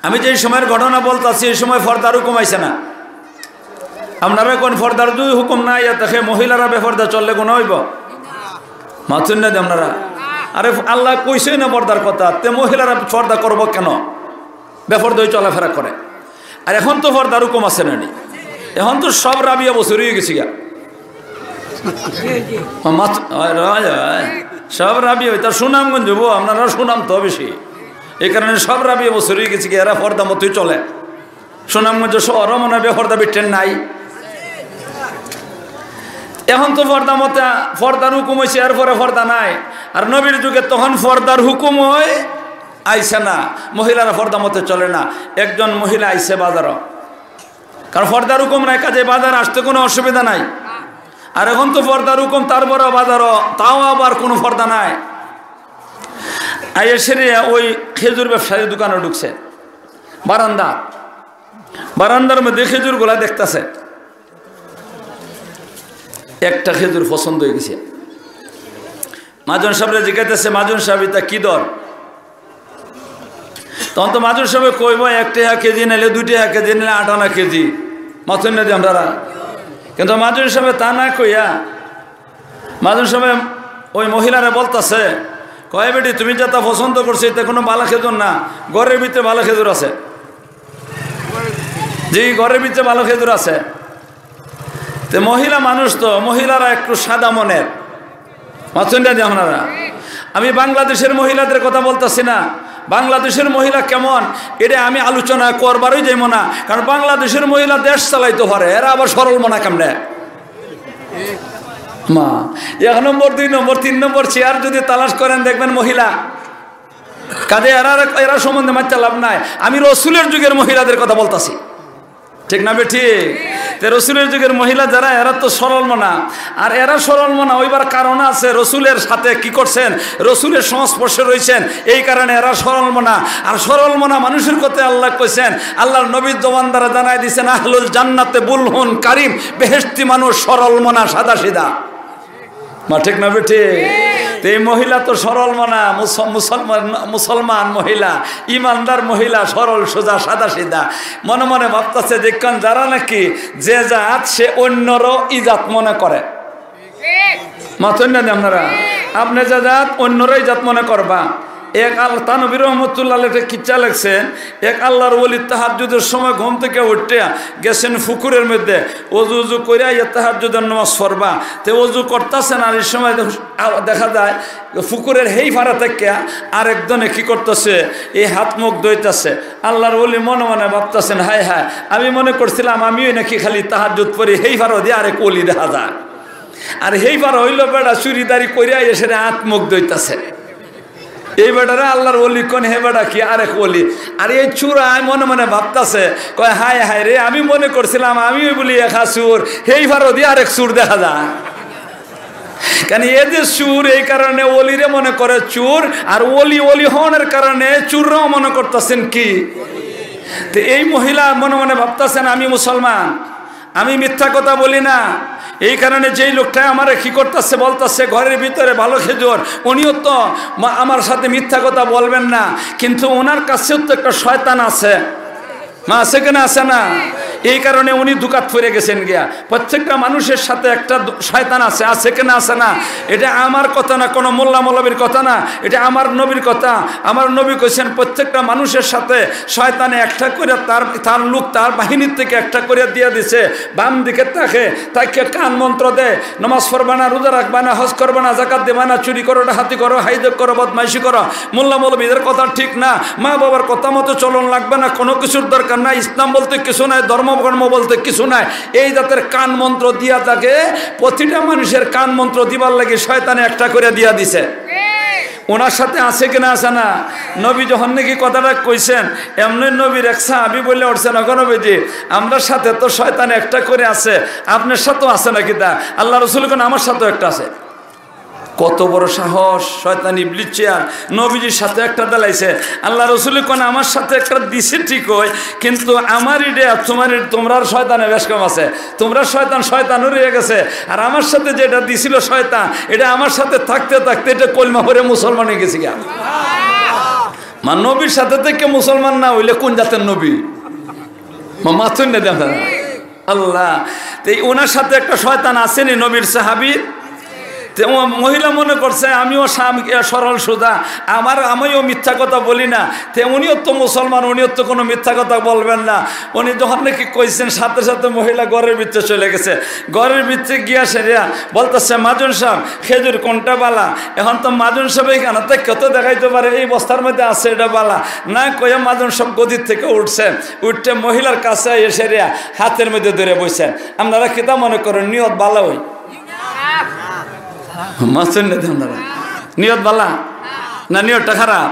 আমি যে সময়ের ঘটনা বলতেছি, এই সময় ফর্দার হুকুম আইছে না। আপনারা কোন ফর্দার যদি হুকুম না ইয়া দেখে মহিলারা বেফর্দা চললে কোনো হইব? মাথুন না আপনারা, আরে আল্লাহ কইছেই না পর্দার কথা, তে মহিলারা পর্দা করব কেন? বেফর্দাই চলাফেরা করে। আর এখন তো পর্দার হুকুম আছে না, এখন তো সব রাবিয়া বছর হয়ে গেছি গা, সব রাবি হই। তার সুনামগঞ্জ হবো, আপনারা সুনাম তো বেশি। এই কারণে সব রাবি বছর হয়ে গেছে কি এরা পর্দা মতোই চলে। সুনামগঞ্জ শহরও মনে হয় পর্দা বিটেন নাই। এখন তো পর্দা মতে পর্দার হুকুম হয়েছে, এরপরে পর্দা নাই। আর নবীর যুগে তখন পর্দার হুকুম হয় আইসে না, মহিলারা পর্দা মতে চলে না। একজন মহিলা আইসে বাজারও, কারণ পর্দার হুকুম নাই, কাজে বাজার আসতে কোনো অসুবিধা নাই। আর এখন তো পর্দার হুকুম, তারপরে বাজারও, তাও আবার কোনো পর্দা নাই। আইসে ওই খেজুর ব্যবসায়ীর দোকানে ঢুকছে, বারান্দার মধ্যে খেজুর গুলা দেখতেছে। একটা খেজুর পছন্দ হয়ে গেছে। মাজন সাহেবরা জিজ্ঞাসা, মাজন সাহেব এটা কি দর? তখন তো মাজন সাহেব কইব 1 টাকা কেজি নিলে 2 টাকা কেজি নিলে 8 আনা কেজি মতন না দিয়ে আমরা। কিন্তু মাজন সাহেব তা না কইয়া মাজন সাহেব ওই মহিলারা বলতেছে, কয় বেটি তুমি যেটা পছন্দ করছো এটা কোনো ভালো খেজুর না, ঘরের ভিতরে ভালো খেজুর আছে। জি, ঘরের ভিতরে ভালো খেজুর আছে। তো মহিলা মানুষ, তো মহিলারা একটু সাদা মনের মাতন না দিয়ে আপনারা। আমি বাংলাদেশের মহিলাদের কথা বলতেছি না, বাংলাদেশের মহিলা কেমন এটা আমি আলোচনা করবারই যাইব না, কারণ বাংলাদেশের মহিলা দেশ চালাইতে পারে, এরা আবার সরল মনা কেমনে মা। 1 নম্বর 2 নম্বর 3 নম্বর চেয়ার যদি তালাশ করেন দেখবেন মহিলা, কাজে এরা সম্বন্ধে মাত্রা লাভ নাই। আমি রসুলের যুগের মহিলাদের কথা বলতেছি, ঠিক না বেঠি? রসুলের যুগের মহিলা যারা, এরা তো সরল মনা। আর এরা সরল মনা ওইবার কারণ আছে, রসুলের সাথে কি করছেন, রসুলের সংস্পর্শে রয়েছেন, এই কারণে এরা সরল মনা। আর সরল মনা মানুষের কথা আল্লাহ কইছেন, আল্লাহর নবীর জবান দ্বারা জানাই দিয়েছেন, আহলুল জান্নাতে বুলহুন কারিম, বেহেশতি মানুষ সরল মনা, সাদা সিধা মা, ঠিক না বেঠি? এই মহিলা তো সরল মনা, মুসলমান মহিলা, ইমানদার মহিলা, সরল সোজা সাদা সিধা। মনে মনে ভাবতেছে দেখুন, যারা নাকি যে জাত সে অন্যরও ইজাত মনে করে। মাথুন না আপনারা, আপনি যে জাত অন্যরও ইজাত মনে করবা। এক আল্লাহ তানবী রহমতুল্লাহ কিচ্ছা লেগছেন, এক আল্লাহর ওলি তাহাজ্জুদের সময় ঘুম থেকে উঠতে গেছেন পুকুরের মধ্যে, অজু করে তাহাজ্জুদের নামাজ পড়বা। তো অজু করতেছেন, আর এই সময় দেখা যায় পুকুরের হেই ফাড়া থেকে আরেকজনে কি করতেছে, এই হাত মুখ ধুইতেছে। আল্লাহর ওলি মনে মনে ভাবতেছেন, হায় হায়, আমি মনে করছিলাম আমিও নাকি খালি তাহাজ্জুদ পড়ি, হেই ফাড়ো দিয়ে আরেক ওলি দেখা যায়। আর হেই ফাড়া হইল বেড়া চুরিদারি করিয়া এসে হাত মুখ ধুইতেছে। এই বেটারা আল্লাহর ওলি কোন, হে বেটা কি আরেক ওলি। আর এই চূড়ায় মনে মনে ভাবতেছে, কয় হায় হায় রে, আমি মনে করছিলাম আমি বলি একা সুর, হেই ফারো দিয়ে আরেক সুর দেখা যায়। কেন এদের সুর, এই কারণে ওলিরে মনে করে চুর, আর ওলি হওয়ার কারণে চুররাও মনে করতেছেন কি। তো এই মহিলা মনে মনে ভাবতেছেন, আমি মুসলমান, আমি মিথ্যা কথা বলি না। এই কারণে যেই লোকটা আমার কি করতেছে, বলতেছে ঘরের ভিতরে ভালো খেজুর, উনিও তো আমার সাথে মিথ্যা কথা বলবেন না, কিন্তু ওনার কাছেও তো একটা শয়তান আছে, মা আছে কেনা, আছে না? এই কারণে উনি দুকাত ফিরে গেছেন গিয়া। প্রত্যেকটা মানুষের সাথে একটা শয়তান আছে, আছে কেনা, আছে না? এটা আমার কথা না, কোনো মোল্লা মৌলবীর কথা না, এটা আমার নবীর কথা। আমার নবী কইছেন, প্রত্যেকটা মানুষের সাথে শয়তানে একটা করে তার লোক, তার বাহিনীর থেকে একটা করে দিয়ে দিছে। বাম দিকে তাকে কান মন্ত্র দেয়, নামাজ পড়বা না, রোজা রাখবা না, হজ করবা না, জাকাত দেবা না, চুরি করো, ডাকাতি করো, হাইজক করো, বদমাইশি করো, মোল্লা মৌলবীদের কথা ঠিক না, মা বাবার কথা মতো চলন লাগবে না, কোনো কিছুর দরকার নাই, ইসলাম বলতে কিছু নাই, ধর্ম বলতে কিছু নাই। এই জাতের কান মন্ত্র দিয়া থাকে। প্রতিটা মানুষের কান মন্ত্র দিবার লাগে শয়তানে একটা করে দিয়া দিছে। ওনার সাথে আছে কিনা, আছে না? নবী যখন নাকি কথাটা কইছেন, এমনি নবীর এক সাহাবী বলে উঠছেন, নবীজি আমরা সাথে তো শয়তান একটা করে আছে, আপনার সাথেও আছে নাকি? তা আল্লাহ রাসূল কোন আমার সাথেও একটা আছে। কত বড় সাহস! শয়তান ইবলিস চেয়ার নবীজির সাথে একটা দালাইছে। আল্লাহ রাসূল কোন আমার সাথে একটা দিছে ঠিক হয়, কিন্তু আমার ইডে তোমরা শয়তানে বেশ কম আছে, তোমরা শয়তান রয়ে গেছে। আর আমার সাথে যেটা দিছিল শয়তান, এটা আমার সাথে থাকতে থাকতে এটা কলমা পড়ে মুসলমান হয়ে গেছে গিয়া। মা নবীর সাথে থেকে মুসলমান না হইলে কোন জাতের নবী? মাথুন না দেন আল্লাহ। তো ওনার সাথে একটা শয়তান আসেনি নবীর সাহাবী। মহিলা মনে করছে আমিও সরল সোজা, আমিও মিথ্যা কথা বলি না, উনিও তো মুসলমান, উনিও তো কোনো মিথ্যা কথা বলবেন না। উনি যখন নাকি কইছেন সাথে সাথে মহিলা ঘরের ভিতরে চলে গেছে। ঘরের ভিতরে গিয়া সেরিয়া বলতেছে মাজন সাহেব খেজুর কোনটা বালা? এখন তো মাজন সাহেব এখানে তো কত দেখাইতে পারে এই বস্তার মধ্যে আছে এটা বালা না, কইয়া মাজন সাহেব গদির থেকে উঠছে, উঠতে মহিলার কাছে এসে রিয়া হাতের মধ্যে ধরে বসছেন। আপনারা কিতা মনে করেন নিয়ত বালা হই? আপনারা নিয়ত বালা না নিয়তটা খারাপ?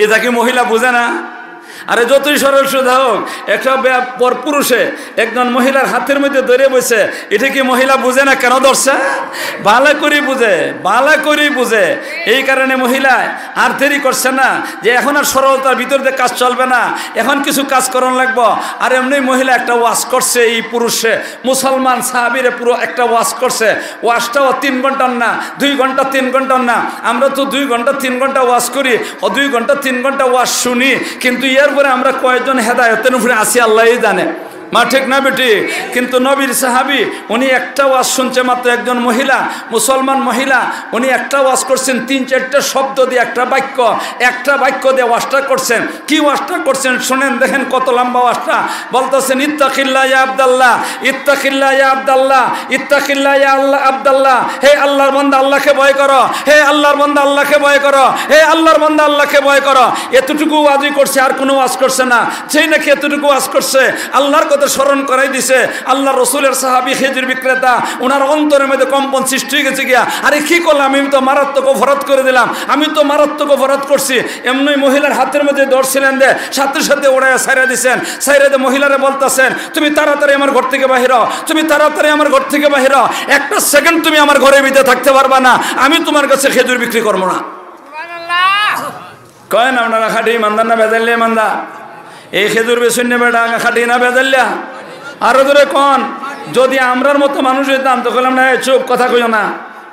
এটা কি মহিলা বুঝে না? আরে যতই সরল সোজা হোক, একটা পর পুরুষে একজন মহিলার হাতের মধ্যে ধরে বসে, এটা কি মহিলা বুঝে না কেন ধরছে? বালা করেই বুঝে, বালা করেই বুঝে। এই কারণে মহিলা আর দেরি করছে না যে এখন আর সরলতার ভিতর দিয়ে কাজ চলবে না, এখন কিছু কাজ করণ লাগবো। আর এমনি মহিলা একটা ওয়াশ করছে, এই পুরুষে মুসলমান সাহাবীরে পুরো একটা ওয়াশ করছে। ওয়াশটাও 3 ঘন্টার না, 2 ঘন্টা 3 ঘন্টার না। আমরা তো 2 ঘন্টা 3 ঘন্টা ওয়াশ করি, 2 ঘন্টা 3 ঘন্টা ওয়াশ শুনি, কিন্তু এরপরে আমরা কয়েকজন হেদায়েতের উপরে আসি আল্লাহই জানে। মা ঠিক না বেটি? কিন্তু নবীর সাহাবী উনি একটা ওয়াজ শুনছে মাত্র, একজন মহিলা মুসলমান মহিলা, উনি একটা ওয়াজ করছেন 3-4টা শব্দ দিয়ে, একটা বাক্য দিয়ে ওয়াজটা করছেন। কি ওয়াজটা করছেন শুনেন, দেখেন কত লম্বা ওয়াজটা। বলতেছেন ইত্তাকিল্লাহ ইয়া আব্দুল্লাহ, ইত্তাকিল্লাহ ইয়া আব্দুল্লাহ, ইত্তাকিল্লাহ ইয়া আল্লাহ আব্দুল্লাহ। হে আল্লাহর বান্দা আল্লাহকে ভয় করো, হে আল্লাহর বান্দা আল্লাহকে ভয় করো, হে আল্লাহর বান্দা আল্লাহকে ভয় করো। এতটুকু ওয়াজই করছে, আর কোনো ওয়াজ করছে না। যেই নাকি এতটুকু ওয়াজ করছে, আল্লাহর স্মরণ করাই দিছে। আল্লাহ রসুলের সাহাবী খেজুর বিক্রেতা, ওনার অন্তরের মধ্যে কম্পন সৃষ্টি হয়ে গেছে গিয়া, আরে কি করলাম, আমি তো মারাত্মক অপরাধ করে দিলাম, আমি তো মারাত্মক অপরাধ করছি। এমনি মহিলার হাতের মধ্যে ধরছিলেন দে, সাথে সাথে ওড়াইয়া ছাইরা দিছেন। ছাইরা দিয়ে মহিলারে বলতেছেন তুমি তাড়াতাড়ি আমার ঘর থেকে বাহির হও, তুমি তাড়াতাড়ি আমার ঘর থেকে বাহির হও, একটা সেকেন্ড তুমি আমার ঘরের ভিতরে থাকতে পারবা না, আমি তোমার কাছে খেজুর বিক্রি করবো না। কয় না আপনারা খাটি ইমানদার না বেজাল্লে ইমানদার? এই খেজুর বেশুন বেটা খাটি না বেজাল্লা? আরো ধরে কন, যদি আমরার মতো মানুষ হইতাম তো বললাম না চুপ কথা কইও না,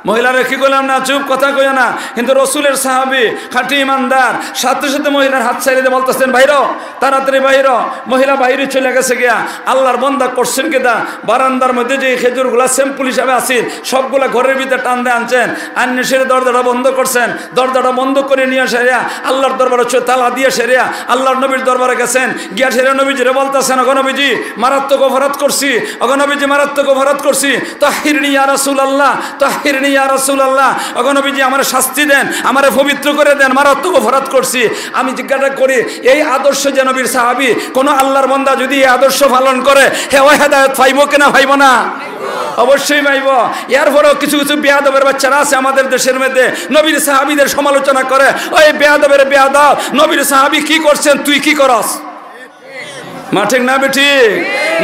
মহিলারা কি করলাম না চুপ কথা কইও না। কিন্তু রসুলের সাহাবী খাঁটি ইমানদার, সাথে সাথে মহিলার হাত ছাড়িয়ে দিয়ে বলতেছেন বাইরো, তাড়াতাড়ি বাইরো। মহিলা বাইরে চলে গেছে গিয়া। আল্লাহর বান্দা করছেন কেদা, বারান্দার মধ্যে যে খেজুরগুলা স্যাম্পল হিসাবে আসিল সবগুলা ঘরের ভিতরে টান দিয়ে আনছেন, আন্নে সেরে দরজাটা বন্ধ করছেন। দরজাটা বন্ধ করে নিয়ে সেরিয়া আল্লাহর দরবারে তালা দিয়ে সেরিয়া আল্লাহর নবীর দরবারে গেছেন। গিয়া সেরে নবীজিরে বলতেছেন অগনবীজি মারাত্মক অপরাধ করছি, অগনবীজি মারাত্মক অপরাধ করছি, তাহিরনি ইয়া রাসূলুল্লাহ, তাহিরনি ইয়া রাসূলুল্লাহ, অগনবীজি আমারে শাস্তি দেন, আমারে পবিত্র করে দেন, মারাত্মক অপরাধ করছি। আমি জিজ্ঞাসা করি এই আদর্শ যে নবীর সাহাবী, কোন আল্লাহর বান্দা যদি এই আদর্শ পালন করে হে ওই হেদায়েত পাইব কিনা পাইব না? অবশ্যই পাইব। এরপরেও কিছু কিছু বেয়াদবের বাচ্চারা আছে আমাদের দেশের মধ্যে, নবীর সাহাবীদের সমালোচনা করে, ওই বেয়াদবের বেয়াদব, নবীর সাহাবী কি করছেন তুই কি করস? মা ঠিক না বেটি?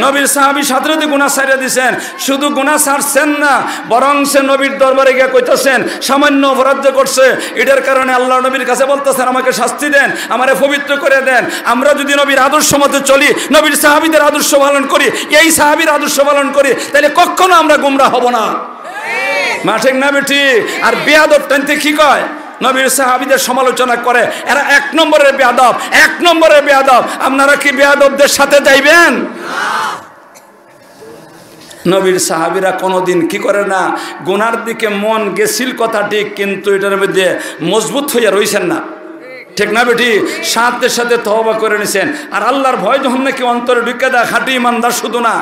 নবীর সাহাবী সাথে গুনাহ ছাড়িয়ে দিয়েছেন, শুধু গুনাহ ছাড়ছেন না, বরং সে নবীর দরবারে গিয়ে কইতেছেন সামান্য অপরাধ যে করছে এটার কারণে আল্লাহ নবীর কাছে বলতেছেন আমাকে শাস্তি দেন, আমারে পবিত্র করে দেন। আমরা যদি নবীর আদর্শ মতে চলি, নবীর সাহাবীদের আদর্শ পালন করি, এই সাহাবীর আদর্শ পালন করি, তাহলে কখনো আমরা গোমরা হব না। মা ঠিক না বেটি? আর বেয়াদব টানতে কি কয়, নবীর সাহাবীদের সমালোচনা করে, এরা 1 নম্বরের বেয়াদব, 1 নম্বরের বেয়াদব। আপনারা কি বেয়াদবদের সাথে যাইবেন? নবীর সাহাবীরা কোনোদিন কি করে না, গুনার দিকে মন গেছিল কথা ঠিক, কিন্তু এটার মধ্যে মজবুত হইয়া রইছেন না। ঠিক না বেটি? সাথে সাথে তওবা করে নিছেন। আর আল্লাহর ভয় যখন নাকি অন্তরে ঢুকে দেয়, খাঁটি ইমানদার শুধু না,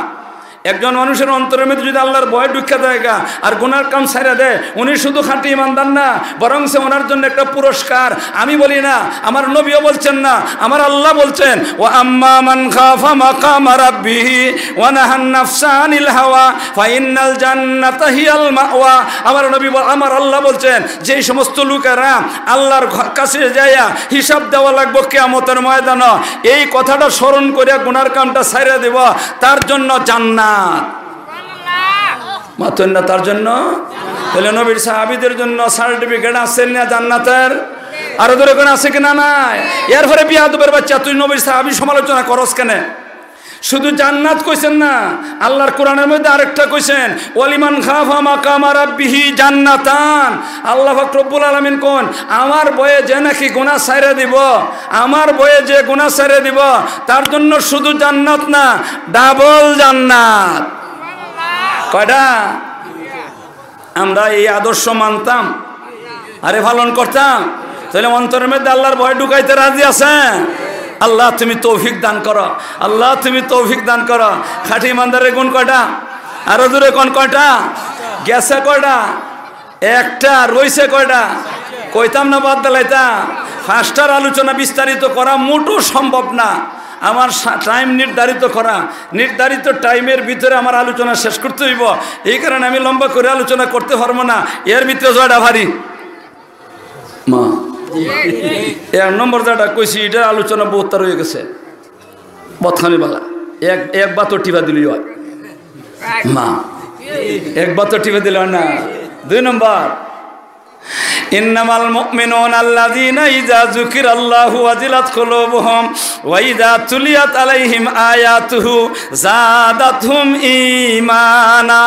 একজন মানুষের অন্তরের মধ্যে যদি আল্লাহর ভয় ঢুকে দেয় আর গুনার কাম ছাইরা দেয়, উনি শুধু খাঁটি ইমানদার না, বরং সে ওনার জন্য একটা পুরস্কার। আমি বলি না, আমার নবীও বলছেন না, আমার আল্লাহ বলছেন ওয়া আম্মা মান খাফা মাকামা রাব্বিহি ওয়া নাহান নাফসা আনিল হাওয়া ফাইন্নাল জান্নাতা হিয়াল মাওয়া। আমার নবী, আমার আল্লাহ বলছেন যেই সমস্ত লোকেরা আল্লাহর কাছে যাইয়া হিসাব দেওয়া লাগবে কিয়ামতের ময়দানে, এই কথাটা স্মরণ করে গুনার কামটা ছাইরা দেব, তার জন্য জান্নাত। মাত্র না তার জন্য। তাহলে নবীর সাহাবীদের জন্য সার্টিফিকেট আছে না জান্নাতের? আরো ধরে কোন আছে কিনা? নাই। এরপরে বিয়াদবের বাচ্চা তুই নবীর সাহাবী সমালোচনা করস কেন? শুধু জান্নাত কইছেন না, আল্লাহর কোরআনের মধ্যে আরেকটা কইছেন ওয়ালিমান খাফা মাকামা রাব্বিহি জান্নাতান। আল্লাহ পাক রব্বুল আলামিন কোন আমার বয়ে যে নাকি গুনাহ ছাইরা দিব, আমার বয়ে যে গুনাহ ছাইরা দিব, তার জন্য শুধু জান্নাত না, ডাবল জান্নাত। কয়টা? আমরা এই আদর্শ মানতাম, আরে পালন করতাম, তাহলে অন্তরের মধ্যে আল্লাহর ভয় ঢুকাইতে রাজি আছেন? আল্লাহ তুমি তৌফিক দান করো, আল্লাহ তুমি তৌফিক দান করো। খাঁটি ইমানদারের গুণ কয়টা? আরো দূরে কোন কয়টা? গেছে কয়টা? একটা। রইছে কয়টা? কইতাম না বাদ দিলাইতাম। ফার্স্টার আলোচনা বিস্তারিত করা মোটেও সম্ভব না। আমার টাইম নির্ধারিত করা, নির্ধারিত টাইমের ভিতরে আমার আলোচনা শেষ করতে হইব। এই কারণে আমি লম্বা করে আলোচনা করতে পারবো না। এর ভিতরে জয়টা ভারী মা, এক নম্বর যেটা কইছি এটার আলোচনা বহুত হয়ে গেছে। বতখানি বালা একবার তো টিপা দিলি হয় মা, একবার তো টিপা দিল না। 2 নম্বর, ইন্নামাল মুমিনুনা আল্লাযীনা ইযা যুকিরাল্লাহু ওয়াজিলাত কুলুবুহুম ওয়া ইযা তুলিয়াত আলাইহিম আয়াতুহু যাদাতহুম ঈমানা।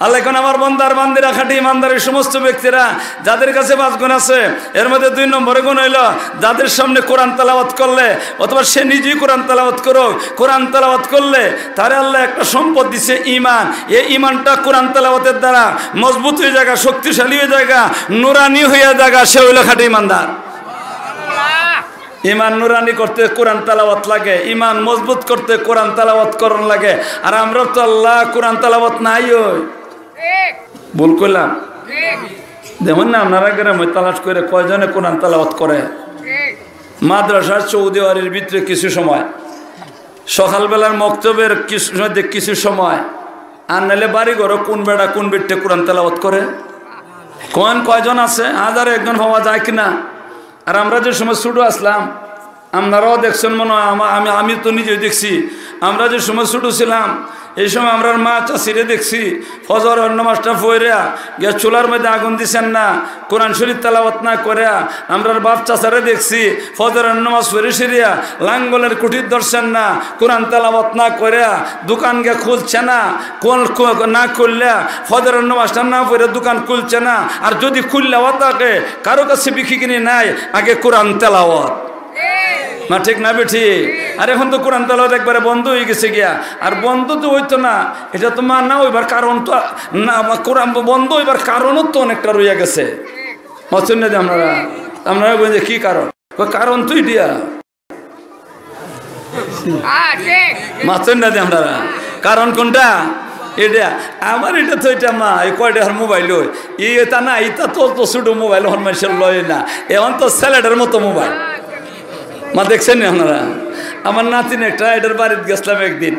আল্লাহ কোন আমার বান্দার বান্দিরা খাঁটি ইমানদারের সমস্ত ব্যক্তিরা যাদের কাছে 5 গুণ আছে, এর মধ্যে 2 নম্বরে গুণ হইল যাদের সামনে কোরআন তেলাওয়াত করলে অথবা সে নিজেই কোরআন তেলাওয়াত করো, কোরআন তেলাওয়াত করলে তারে আল্লাহ একটা সম্পদ দিছে ঈমান। এই ঈমানটা কোরআন তেলাওয়াতের দ্বারা মজবুত হয়ে জায়গা, শক্তিশালী হয়ে জায়গা, নুরানি হয়ে জায়গা, সে হইল খাঁটি ইমানদার। ইমান নুরানি করতে কোরআন তেলাওয়াত লাগে, ইমান মজবুত করতে কোরআন তেলাওয়াত করন লাগে। আর আমরা তো আল্লাহ কোরআন তেলাওয়াত নাই ওই ভুল করলাম। দেখুন না আপনারা গ্রামে তালাশ করে কয়জনে কোরআন তেলাওয়াত করে। মাদ্রাসার চৌদিওয়ারির ভিতরে কিছু সময়, সকালবেলার মক্তবের কিছু সময়, আর নাহলে বাড়ি ঘরে কোন বেড়া কোন বেটে কোরআন তেলাওয়াত করে। কয়জন আছে? 1000-1জন পাওয়া যায় কিনা? আর আমরা যে সময় ছোট আসলাম, আপনারাও দেখছেন মনে হয়, আমি তো নিজেই দেখছি। আমরা যে সময় ছোট ছিলাম এই সময় আমরা মা চাষিরে দেখছি ফজর নামাজটা পড়িয়া গিয়া চুলার মধ্যে আগুন দিছেন না, কোরআন শরীফ তেলাওয়াত না করিয়া। আমরা বাপ চাচারে দেখছি ফজরের নামাজ পড়ে সেরিয়া লাঙ্গলের কুঠির ধরছেন না, কোরআন তেলাওয়াত না করিয়া দোকান গিয়া খুলছে না, না খুললে ফজরের নামাজটা না পড়ে দোকান খুলছে না। আর যদি খুললেও থাকে কারো কাছে বিক্রি কিনে নাই, আগে কোরআন তেলাওয়াত না, ঠিক না বেঠি? আর এখন তো কোরআন তেলাওয়াত একবারে বন্ধ হয়ে গেছে গিয়া। আর বন্ধ তো হইতো না, এটা তো মা না হইবার কারণ তো না, কোরআন বন্ধ হইবার কারণও তো অনেকটা রইয়া গেছে। আপনারা বলছেন কি কারণ? কারণ তুই দিয়া মাছেন না দিয়ে আপনারা কারণ কোনটা? এটা আমার এটা তো এটা মা এই কয়টা মোবাইল ওই এটা না, এটা তো ছোট মোবাইল হন মানুষের লয় না, এখন তো স্যালাডের মতো মোবাইল। মা দেখছেন না আপনারা? আমার নাতিন একটা, এটার বাড়িতে গেছিলাম একদিন,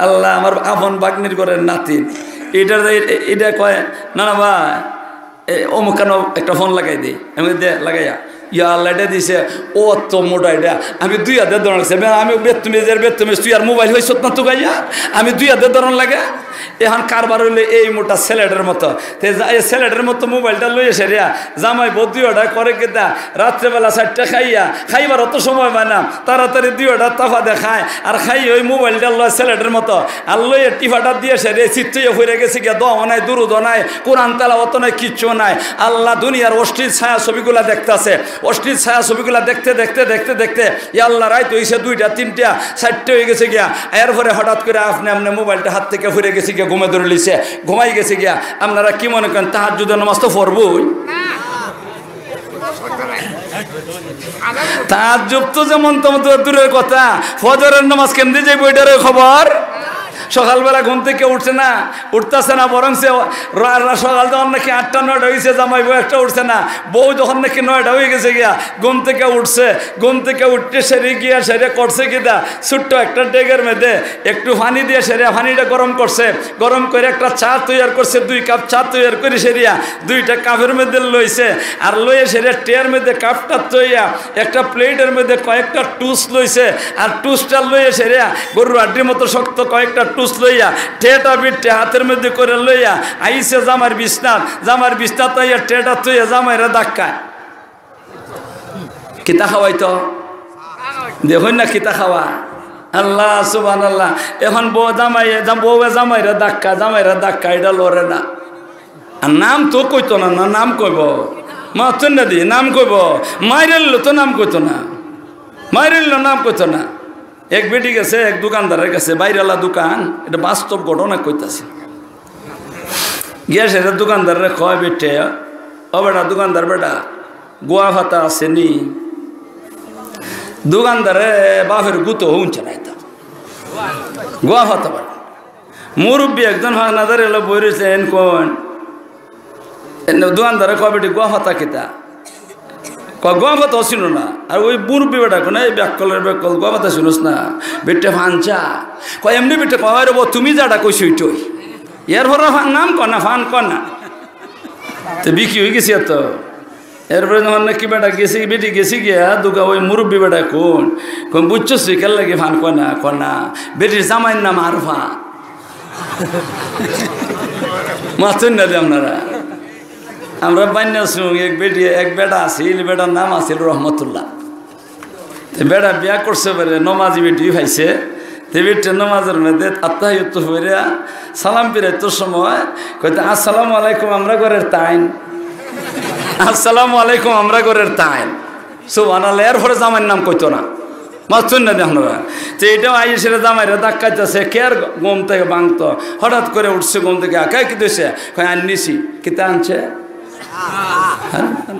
আল্লাহ আমার আপন বাগনির ঘরের নাতিন, এটা কয় না না ভাই অমুক কেন একটা ফোন লাগাই দিই। আমি দে লাগাইয়া ইয়া আল্লাহ এটা দিছে, ও তো মোটা এটা আমি 2 হাতের ধরন লাগছে। আমি বেতুমিজ তুই আর মোবাইল হয়েছ না তো গাইয়া, আমি 2 হাতের ধরন লাগে। এখন কারবার হইলে এই মোটা স্যালেডের মতো, এই স্যালেডের মতো মোবাইলটা লই এসে রিয়া জামাই বউ 2 অর্ডার করে কেতা রাত্রেবেলা 4টা খাইবার অত সময় পায় না, তাড়াতাড়ি 2 অর্ডার তাফা দেখায় আর খাই ওই মোবাইলটা লয় স্যালেডের মতো। আর লইয়ে টিফাটা দিয়ে এসে রে চিত্তইয়া হয়ে গেছে গিয়া, দোয়া নাই, দুরুদ নাই, কোরআন তেলাওয়াত নাই, কিচ্ছু নাই। আল্লাহ দুনিয়ার অশ্লীল ছায়া ছবিগুলা দেখতেছে, অশ্লীল ছায়া ছবিগুলা দেখতে দেখতে দেখতে দেখতে আল্লাহ রাইত হয়েছে 2টা 3টা 4টে হয়ে গেছে গিয়া। এরপরে হঠাৎ করে আপনি মোবাইলটা হাত থেকে ফুরে গেছে গিয়া, ঘুমে ধরে লিছে, ঘুমাই গেছে গিয়া। আপনারা কি মনে করেন তাহাজ্জুদের নামাজ তো পড়বই? তাহাজ্জুদ তো যেমন তেমন দূরের কথা, ফজরের নামাজ কেন্দ্রে যাইব এটার খবর। সকালবেলা ঘুম থেকে উঠছে না, উঠতেছে না, বরং সে সকাল যখন নাকি 8টা 9টা হয়েছে, জামাই বউ একটা উঠছে না, বউ যখন নাকি 9টা হয়ে গেছে গিয়া ঘুম থেকে উঠছে। ঘুম থেকে উঠতে সেরে গিয়া সেরে করছে কিনা, ছোট্ট একটা ডেগের মধ্যে একটু পানি দিয়ে সেরে পানিটা গরম করছে, গরম করে একটা চা তৈরি করছে, 2 কাপ চা তৈরি করে সেরিয়া 2টা কাপের মধ্যে লইছে। আর লইয়ে সেরে টের মধ্যে কাপটা তৈয়া একটা প্লেটের মধ্যে কয়েকটা টুস লইছে। আর টুসটা লইয়ে সেরিয়া গরুর আড্ডির মতো শক্ত কয়েকটা টুস লইয়া টেটা বিটে হাতের মধ্যে করে লইয়া আইসে জামার বিছনাত আইয়া টেটা তৈয়া জামাইরা ধাক্কায়। কিতা খাওয়াইতো দেখুন না, কিতা খাওয়া। আল্লাহ সুবহানাল্লাহ। এখন বউ জামাইরা ধাক্কা এটা লড়ে না। আর নাম তো কইতো না, নাম কইব মাতুন না দি নাম কইব, মাইরেল তো নাম কইতো না, নাম কইতো না। এক বেটি গেছে এক দোকানদারের কাছে, বাইরেলা দোকান, এটা বাস্তব ঘটনা কইতাছে। গিয়া সেটা দোকানদাররা কয় বেটে ও বেটা দোকানদার বেটা গোয়া ভাতা আসেনি দোকানদারে বাপের গুতো হুঁচে নাই তো গোয়া ভাতা পারে মুরব্বী একজন হানাদার এলো বই রয়েছেন কোন দোকানদারে কয় বেটি গোয়া ভাতা কিতা গোয়া ভাতা ছিল না আর ওই মুরব্বী বেটা কোন এই ব্যাকলের ব্যাকল গোয়া ভাতা শুনোস না বেটে ফানচা কয় এমনি বেটে কয় রে তুমি যাটা কইস ওইটই এর ভরা ফান নাম কর না ফান কর না তো বিক্রি হয়ে গেছি এত এরপরে যখন নাকি বেটা গেছি বেটি গেছি গিয়া দুগা ওই মুরব্বী বেটা কোন বুঝছো কেন লাগে ফান কনা বেটির জামাইয়ের নাম আরফা মাছেন না আপনারা আমরা বান্যা এক বেটা আসিল বেটার নাম আসিল রহমতুল্লাহ বেটা বিয়া করছে পারে নমাজি বেটি ভাইছে তে বেটে নমাজের মধ্যে আত্মাহিত হয়ে সালাম পিরাইতোর সময় কইতে আসসালামু আলাইকুম আমরা ঘরের তাইন আসসালামু আলাইকুম আমরা ঘরের তাইন সুবহানাল্লাহ এর পরে জামাইয়ের নাম কইতো না মাছুন না দেখুন তো এটাও আইসের জামাইরে ধাক্কাইতেছে কে আর ঘুম থেকে ভাঙতো হঠাৎ করে উঠছে ঘুম থেকে আঁকায় কি দিয়েছে কয় আননিছি কিতা আনছে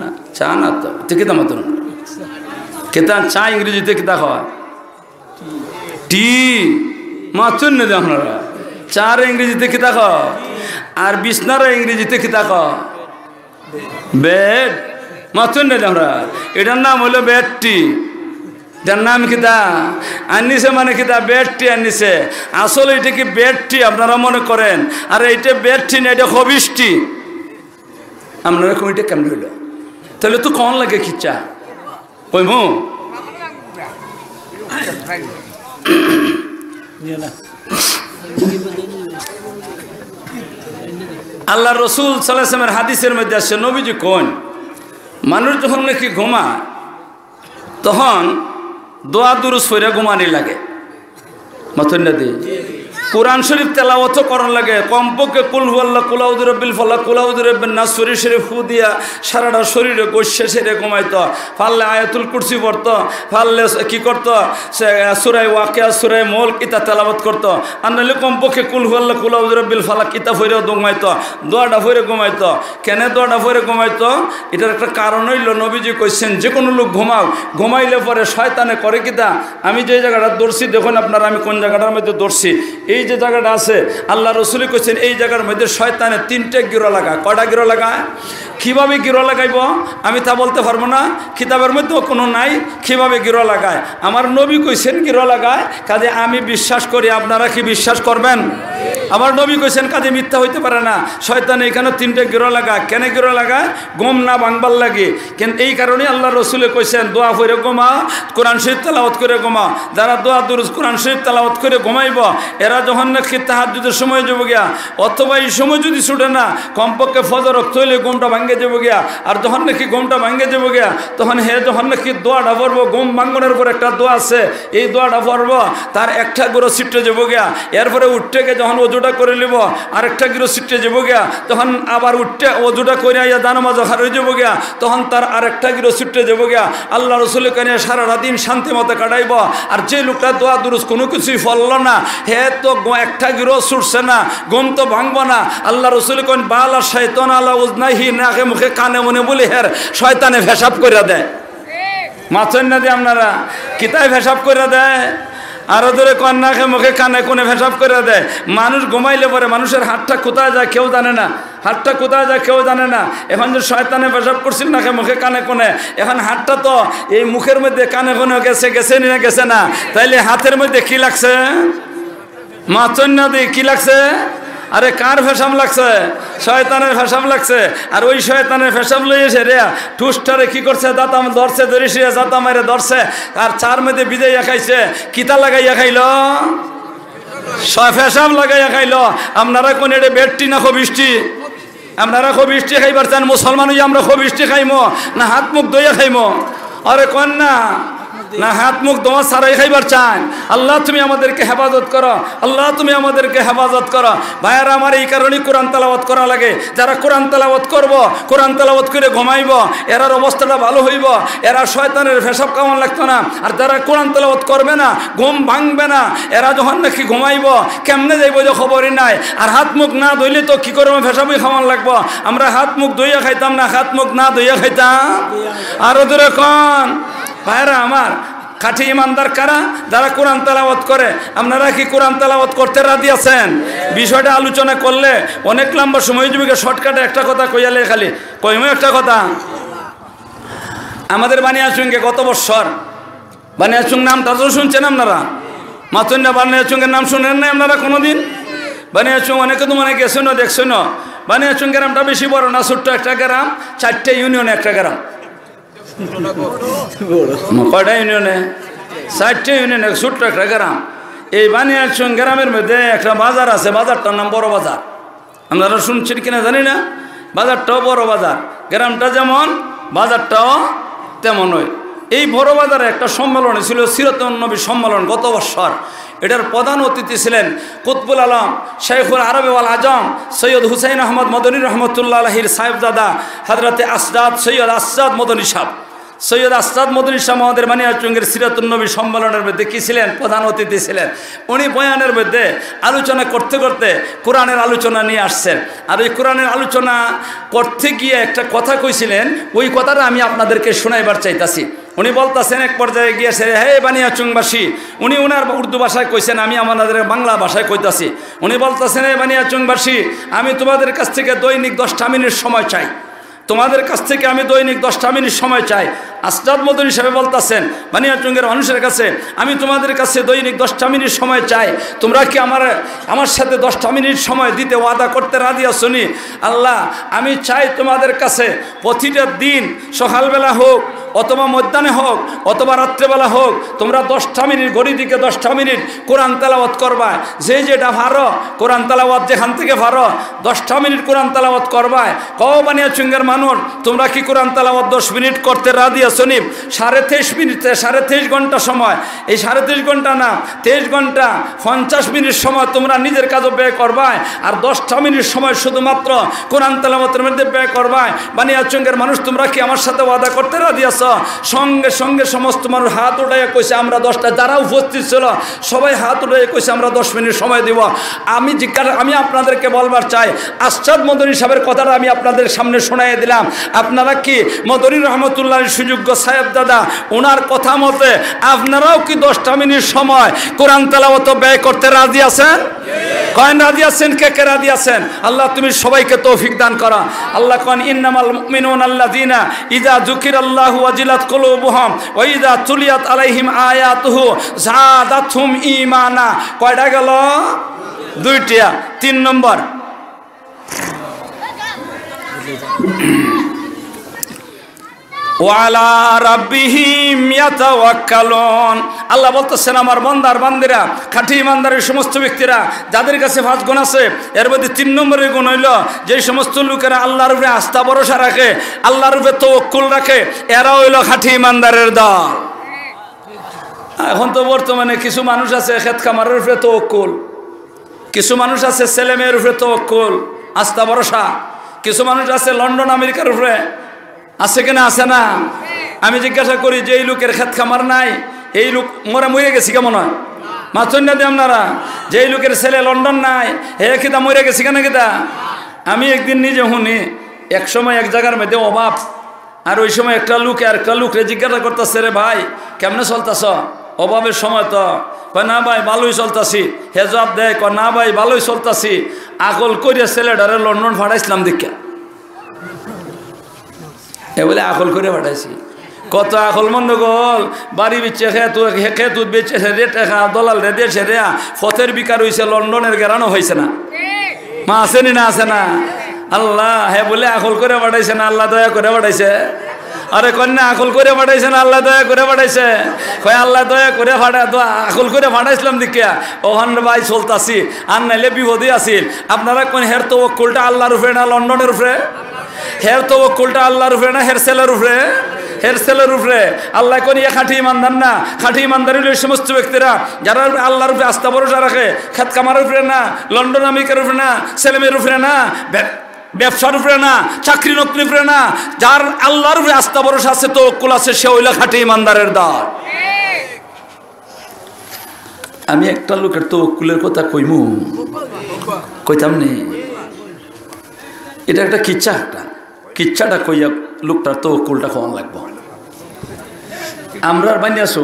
না চা না তো কিতা মতন কিতা চা ইংরেজিতে কিতা খাওয়া টি মাছুন না দেখুন চার ইংরেজিতে কিতা খাওয়া আর বিছনার ইংরেজিতে কিতা খাওয়া বেড মাছুন না দেখুন এটার নাম হলো বেড টি যার নাম কিতা আনিছে মানে কিতা বেডটি আনিছে আসলে এটা কি বেডটি আপনারা মনে করেন আর এইটা বেডটি না এটা হবিষ্টি আপনারা কইটা কেমন হইল তাহলে তো কন লাগে খিচা কইম আল্লাহ রসুল সাল্লাল্লাহু আলাইহি ওয়াসাল্লামের হাদিসের মধ্যে আছে নবীজি কোন মানুষ যখন নাকি ঘুমা তখন দোয়া দুরুস ফইরা ঘুমানি লাগে মাথুন না দি কোরআন শরীফ তেলাওয়াত করার লাগে কমপক্ষে কুল হুয়াল্লাহ কুল আউযু বিরাব্বিল ফালাক কুল আউযু বিরাব্বিন নাস শরীফ ফু দিয়া সারাটা শরীরে গোশে সেরে ঘুমাইতো পারলে আয়াতুল কুরসি পড়তো পারলে কি করতো সূরা ওয়াকিয়া সূরা মুলক ইতা তেলাওয়াত করতো আর নইলে কমপক্ষে কুল হুয়াল্লাহ কুল আউযু বিরাব্বিল ফালাক ইতা ফইরা ঘুমাইতো দোয়াটা ফইরা ঘুমাইতো কেন দোয়াটা ফইরা ঘুমাইতো এটার একটা কারণ হইল নবীজি কইছেন যে কোনো লোক ঘুমাইলে পরে শয়তানে করে কিতা আমি যে জায়গাটা দৌড়ছি দেখুন আপনারা আমি কোন জায়গাটার মধ্যে দৌড়ছি এই যে জায়গাটা আছে আল্লাহ রসুল কইছেন এই জায়গার মধ্যে শয়তানে 3টে গিরো লাগায় কয়টা গিরো লাগায় কিভাবে গিরো লাগাইব আমি তা বলতে পারবো না কিতাবের মধ্যেও কোনো নাই কিভাবে গিরো লাগায় আমার নবী কইছেন গিরো লাগায় কাজে আমি বিশ্বাস করি আপনারা কি বিশ্বাস করবেন আমার নবী কইছেন কাজে মিথ্যা হইতে পারে না শয়তান এখানে 3টে গিরো লাগায় কেন গিরো লাগায় গম না ভাঙবার লাগে কেন এই কারণে আল্লাহ রসুলে কইছেন দোয়া করে ঘুমা কোরআন শরীফ তেলাওয়াত করে ঘুমা যারা দোয়া দুরুস কোরআন শরীফ তেলাওয়াত করে ঘুমাইব এরা যখন নাকি তাহাজ্জুদের সময় যাব গিয়া অথবা এই সময় যদি ছুটে না কমপক্ষে ফজর রক্ত হইলে ঘুমটা ভাঙ্গে যাব গিয়া আর যখন নাকি ঘুমটা ভাঙ্গে যাব গিয়া তখন হে যখন নাকি দোয়াটা পড়বো ঘুম ভাঙ্গনের পর একটা দোয়া আছে এই দোয়াটা পড়বো তার একটা গুঁড়ো ছিটে যাব গিয়া এরপরে উঠতে গিয়ে যখন ওজুটা করে নিব আরেকটা গুঁড়ো ছিটে যাব গিয়া তখন আবার উঠতে ওজুটা করে আইয়া দানামাজ হারিয়ে যাব গিয়া তখন তার আরেকটা গুঁড়ো ছিটে যাব গিয়া আল্লাহ রসুলের কানে সারাটা দিন শান্তি মতো কাটাইব আর যে লোকটা দোয়া দুরুস কোনো কিছুই ফলল না হে তো একটা গিরো ছুটছে না গম তো ভাঙবো না আল্লাহ রসুল কোন বালা শয়তান আলা উজনাহি নাকে মুখে কানে মনে বলে হের শয়তানে ভেসাব করে দেয় মাছেন না দিয়ে আপনারা কিতায় ভেসাব করে দেয় আরো ধরে কন্যাকে মুখে কানে কোনে ভেসাব করে দেয় মানুষ ঘুমাইলে পরে মানুষের হাতটা কোথায় যায় কেউ জানে না হাতটা কোথায় যায় কেউ জানে না এখন যে শয়তানে ভেসাব করছিল নাকি মুখে কানে কোনে এখন হাতটা তো এই মুখের মধ্যে কানে কোনে গেছে নিয়ে গেছে না তাইলে হাতের মধ্যে কি লাগছে মাছন না দিয়ে কি লাগছে আরে কার ফেসাম লাগছে শয়তানের ফেসাম লাগছে আর ওই শয়তানের ফেসাম লই এসে রে ঠুসটারে কি করছে দাতাম ধরছে ধরিসে দাতা মারে ধরছে আর চার মধ্যে বিদাইয়া খাইছে কিতা লাগাইয়া খাইল ফেসাম লাগাইয়া খাইল আপনারা কোন এটা বেডটি না খবিষ্টি আপনারা খবিষ্টি খাইবার চান মুসলমান আমরা খবিষ্টি খাইমো না হাত মুখ দইয়া খাইমো আরে কোন না না হাত মুখ দোয়া সারাই খাইবার চান? আল্লাহ তুমি আমাদেরকে হেফাজত করো, আল্লাহ তুমি আমাদেরকে হেফাজত করো। ভাইয়ারা আমার এই কারণেই কোরআন তেলাওয়াত করা লাগে। যারা কোরআন তেলাওয়াত করব, কোরআন তেলাওয়াত করে ঘুমাইব, এরার অবস্থাটা ভালো হইব, এরা শয়তানের পেশাব কামান লাগতো না। আর যারা কোরআন তেলাওয়াত করবে না, ঘুম ভাঙবে না, এরা যখন নাকি ঘুমাইব কেমনে যাইব যে খবরই নাই। আর হাত মুখ না ধুইলে তো কি করবো, পেশাবই খাওয়ান লাগবো। আমরা হাত মুখ ধুইয়া খাইতাম না, হাত মুখ না ধুইয়া খাইতাম। আরো দূরে কোন ভাইরা আমার খাঁটি ইমানদার কারা? যারা কোরআন তেলাওয়াত করে। আপনারা কি কোরআন তেলাওয়াত করতে রাজি আছেন? বিষয়টা আলোচনা করলে অনেক লম্বা সময় যাবে। শর্টকাটে একটা কথা কইয়ালে খালি কইমো একটা কথা। আমাদের বানিয়াচুঙ্গে গত বছর বানিয়াচুং নামটা তো শুনছেন আপনারা? মাতুন্না বানিয়াচুঙ্গের নাম শুনেন না আপনারা কোনোদিন? বানিয়াচুং অনেকে তো মনে গেছেন দেখছেন। বানিয়াচুং গ্রামটা বেশি বড় না, ছোট্ট একটা গ্রাম, 4টে ইউনিয়নে একটা গ্রাম। কয়টা ইউনিয়নে? 4টে ইউনিয়নে ছোট্ট একটা গ্রাম। এই বানিয়াচুং গ্রামের মধ্যে একটা বাজার আছে, বাজারটার নাম বড় বাজার। আপনারা শুনছেন কিনা জানি না। বাজারটাও বড় বাজার, গ্রামটা যেমন বাজারটাও তেমন হয়। এই বড় বাজারে একটা সম্মেলন ছিল, সিরাতুন নবী সম্মেলন গত বছর। এটার প্রধান অতিথি ছিলেন কুতবুল আলম শেখুল আরবে ওয়াল আজম সৈয়দ হুসাইন আহমদ মদনী রহমতুল্লাহ আলাহির সাহেবজাদা হজরতে আসদাদ সৈয়দ আসদাদ মদনী সাহেব। সৈয়দ আসদাদ মদনী সাহেব আমাদের বানিয়াচুঙ্গের সিরাতুন নবী সম্মেলনের মধ্যে কী ছিলেন? প্রধান অতিথি ছিলেন। উনি বয়ানের মধ্যে আলোচনা করতে করতে কোরআনের আলোচনা নিয়ে আসছেন। আর ওই কোরআনের আলোচনা করতে গিয়ে একটা কথা কইছিলেন, ওই কথাটা আমি আপনাদেরকে শোনাইবার চাইতাছি। উনি বলতেছেন এক পর্যায়ে গিয়েছে, হে বানিয়াচুংবাসী, উনি ওনার উর্দু ভাষায় কইছেন, আমি আমাদের বাংলা ভাষায় কইতাছি। উনি বলতেছেন, হে বানিয়াচুংবাসী, আমি তোমাদের কাছ থেকে দৈনিক 10টা মিনিট সময় চাই। তোমাদের কাছ থেকে আমি দৈনিক 10টা মিনিট সময় চাই। আসদাদ মদনী সাহেব বলতেছেন বানিয়াচুঙ্গের মানুষের কাছে, আমি তোমাদের কাছে দৈনিক 10টা মিনিট সময় চাই। তোমরা কি আমার সাথে 10টা মিনিট সময় দিতে ওয়াদা করতে রাজি আছো নি? আল্লাহ, আমি চাই তোমাদের কাছে প্রতিটা দিন সকালবেলা হোক অথবা মধ্যাহ্নে হোক অথবা রাত্রেবেলা হোক, তোমরা 10টা মিনিট ঘড়ি দিকে 10টা মিনিট কোরআন তেলাওয়াত করবা। যেটা ভারো কোরআন তেলাওয়াত যেখান থেকে ভারো 10টা মিনিট কোরআন তেলাওয়াত করবায়। বানিয়াচুঙ্গের মানুষ, তোমরা কি কোরআন তেলাওয়াত 10 মিনিট করতে রাজি আছো নি? 23.5 মিনিটে 23.5 ঘন্টা সময়, এই 23.5 ঘন্টা না 23 ঘন্টা 50 মিনিট সময় তোমরা নিজের কাজে ব্যয় করবায়। আর 10টা মিনিট সময় শুধুমাত্র কোরআন তেলাওয়াতের মধ্যে ব্যয় করবায়। বানিয়াচুঙ্গের মানুষ, তোমরা কি আমার সাথে ওয়াদা করতে রাজি আছো? সঙ্গে সঙ্গে সমস্ত মানুষ হাত উঠাইয়া কইছে আমরা 10টা। যারা উপস্থিত ছিল সবাই হাত উঠাইয়া কইছে আমরা 10 মিনিট সময় দিব। আমি আপনাদেরকে বলবার চাই, আসদাদ মদনী সাহেবের কথাটা আমি আপনাদের সামনে শোনাই দিলাম। আপনারা কি মদনী রহমতুল্লাহ সুযোগ্য সাহেব দাদা ওনার কথা মতে আপনারাও কি 10টা মিনিট সময় কোরআন তেলাওয়াত ব্যয় করতে রাজি আছেন? কয়েন রাজি আছেন? কে কে রাজি আছেন? আল্লাহ তুমি সবাইকে তৌফিক দান করো। আল্লাহ কন ইন্নামাল মুমিনুনা আল্লাযিনা ইযা যুকিরাল্লাহু ওয়াজিলাত কুলুবুহুম ওয়া ইযা তুলিয়াত আলাইহিম আয়াতুহু যাদাতহুম ঈমানা। কয়টা গেল? 2টা। 3 নম্বর, ওয়ালা রাব্বিহিম ইয়াতাওয়াক্কালুন। আল্লাহ বলতেছেন আমার বান্দার বান্দিরা, খাঁটি ইমানদারের সমস্ত ব্যক্তিরা যাদের কাছে 5 গুণ আছে, এর মধ্যে 3 নম্বরের গুণ হইল যে সমস্ত লোকেরা আল্লাহর উপরে আস্থা ভরসা রাখে, আল্লাহর উপরে তাওয়াক্কুল রাখে, এরা হইল খাঁটি ইমানদারের দল। এখন তো বর্তমানে কিছু মানুষ আছে খেত খামারের উপরে তাওয়াক্কুল, কিছু মানুষ আছে ছেলে মেয়ের উপরে তাওয়াক্কুল আস্থা ভরসা, কিছু মানুষ আছে লন্ডন আমেরিকার উপরে আছে কিনা? আছে না? আমি জিজ্ঞাসা করি যে এই লোকের খেত খামার নাই, এই লোক মরে গেছি কেমন হয়? মাথুন না দিয়ে আপনারা যে এই লোকের ছেলে লন্ডন নাই, হে কিতা মরে গেছি কেন কিতা? আমি একদিন নিজে শুনি এক সময় এক জায়গার মধ্যে অভাব, আর ওই সময় একটা লোকরে জিজ্ঞাসা করতেছে, রে ভাই কেমনে চলতেছ? অভাবের সময় তো কয় না ভাই ভালোই চলতাছি। হে জবাব দেয়, কয় না ভাই ভালোই চলতাছি, আকল করিয়া ছেলেটারে লন্ডন ফাটাইছিলাম দীক্ষা। এ বলে আকল করে পাঠাইছি। কত আকল মন্দ গল, বাড়ি বিচ্ছে খেত বেচে রেটে দলাল রে দিয়েছে রে, ফতের বিকার হয়েছে, লন্ডনের গেরানো হয়েছে না? মা আসেনি না? আছে না? আল্লাহ হে বলে আকল করে পাঠাইছে না? আল্লাহ দয়া করে পাঠাইছে। আরে কন্যা আকল করে পাঠাইছে না আল্লাহ দয়া করে পাঠাইছে? কয় আল্লাহ দয়া করে আকল করে পাঠাইছিলাম দেখিয়া ওখান ভাই চলতাছি, আর নাইলে বিপদে আসিল। আপনারা কোন হের তাওয়াক্কুলটা আল্লাহর উপরে না লন্ডনের উপরে? হের তাওয়াক্কুলটা আল্লাহর উপরে না হের ছেলের উপরে? এর ছেলের উপরে আল্লাহ কোন খাঁটি ইমানদার না। খাঁটি ইমানদার হলো এই সমস্ত ব্যক্তিরা যারা আল্লাহর উপরে আস্থা ভরসা রাখে, খেত কামার উপরে না, লন্ডন আমেরিকার উপরে না, ছেলেমেয়ের উপরে না, ব্যবসার উপরে না, চাকরি নকরির উপরে না, যার আল্লাহর উপরে আস্থা ভরসা আছে, তাওয়াক্কুল আছে, সে হইল খাঁটি ইমানদারের দল। আমি একটা লোকের তাওয়াক্কুলের কথা কইমু, কইতাম নি, এটা একটা কিচ্ছাটা কইয়া লোকটার তাওয়াক্কুলটা কম লাগবো। আমরা বানিয়েছো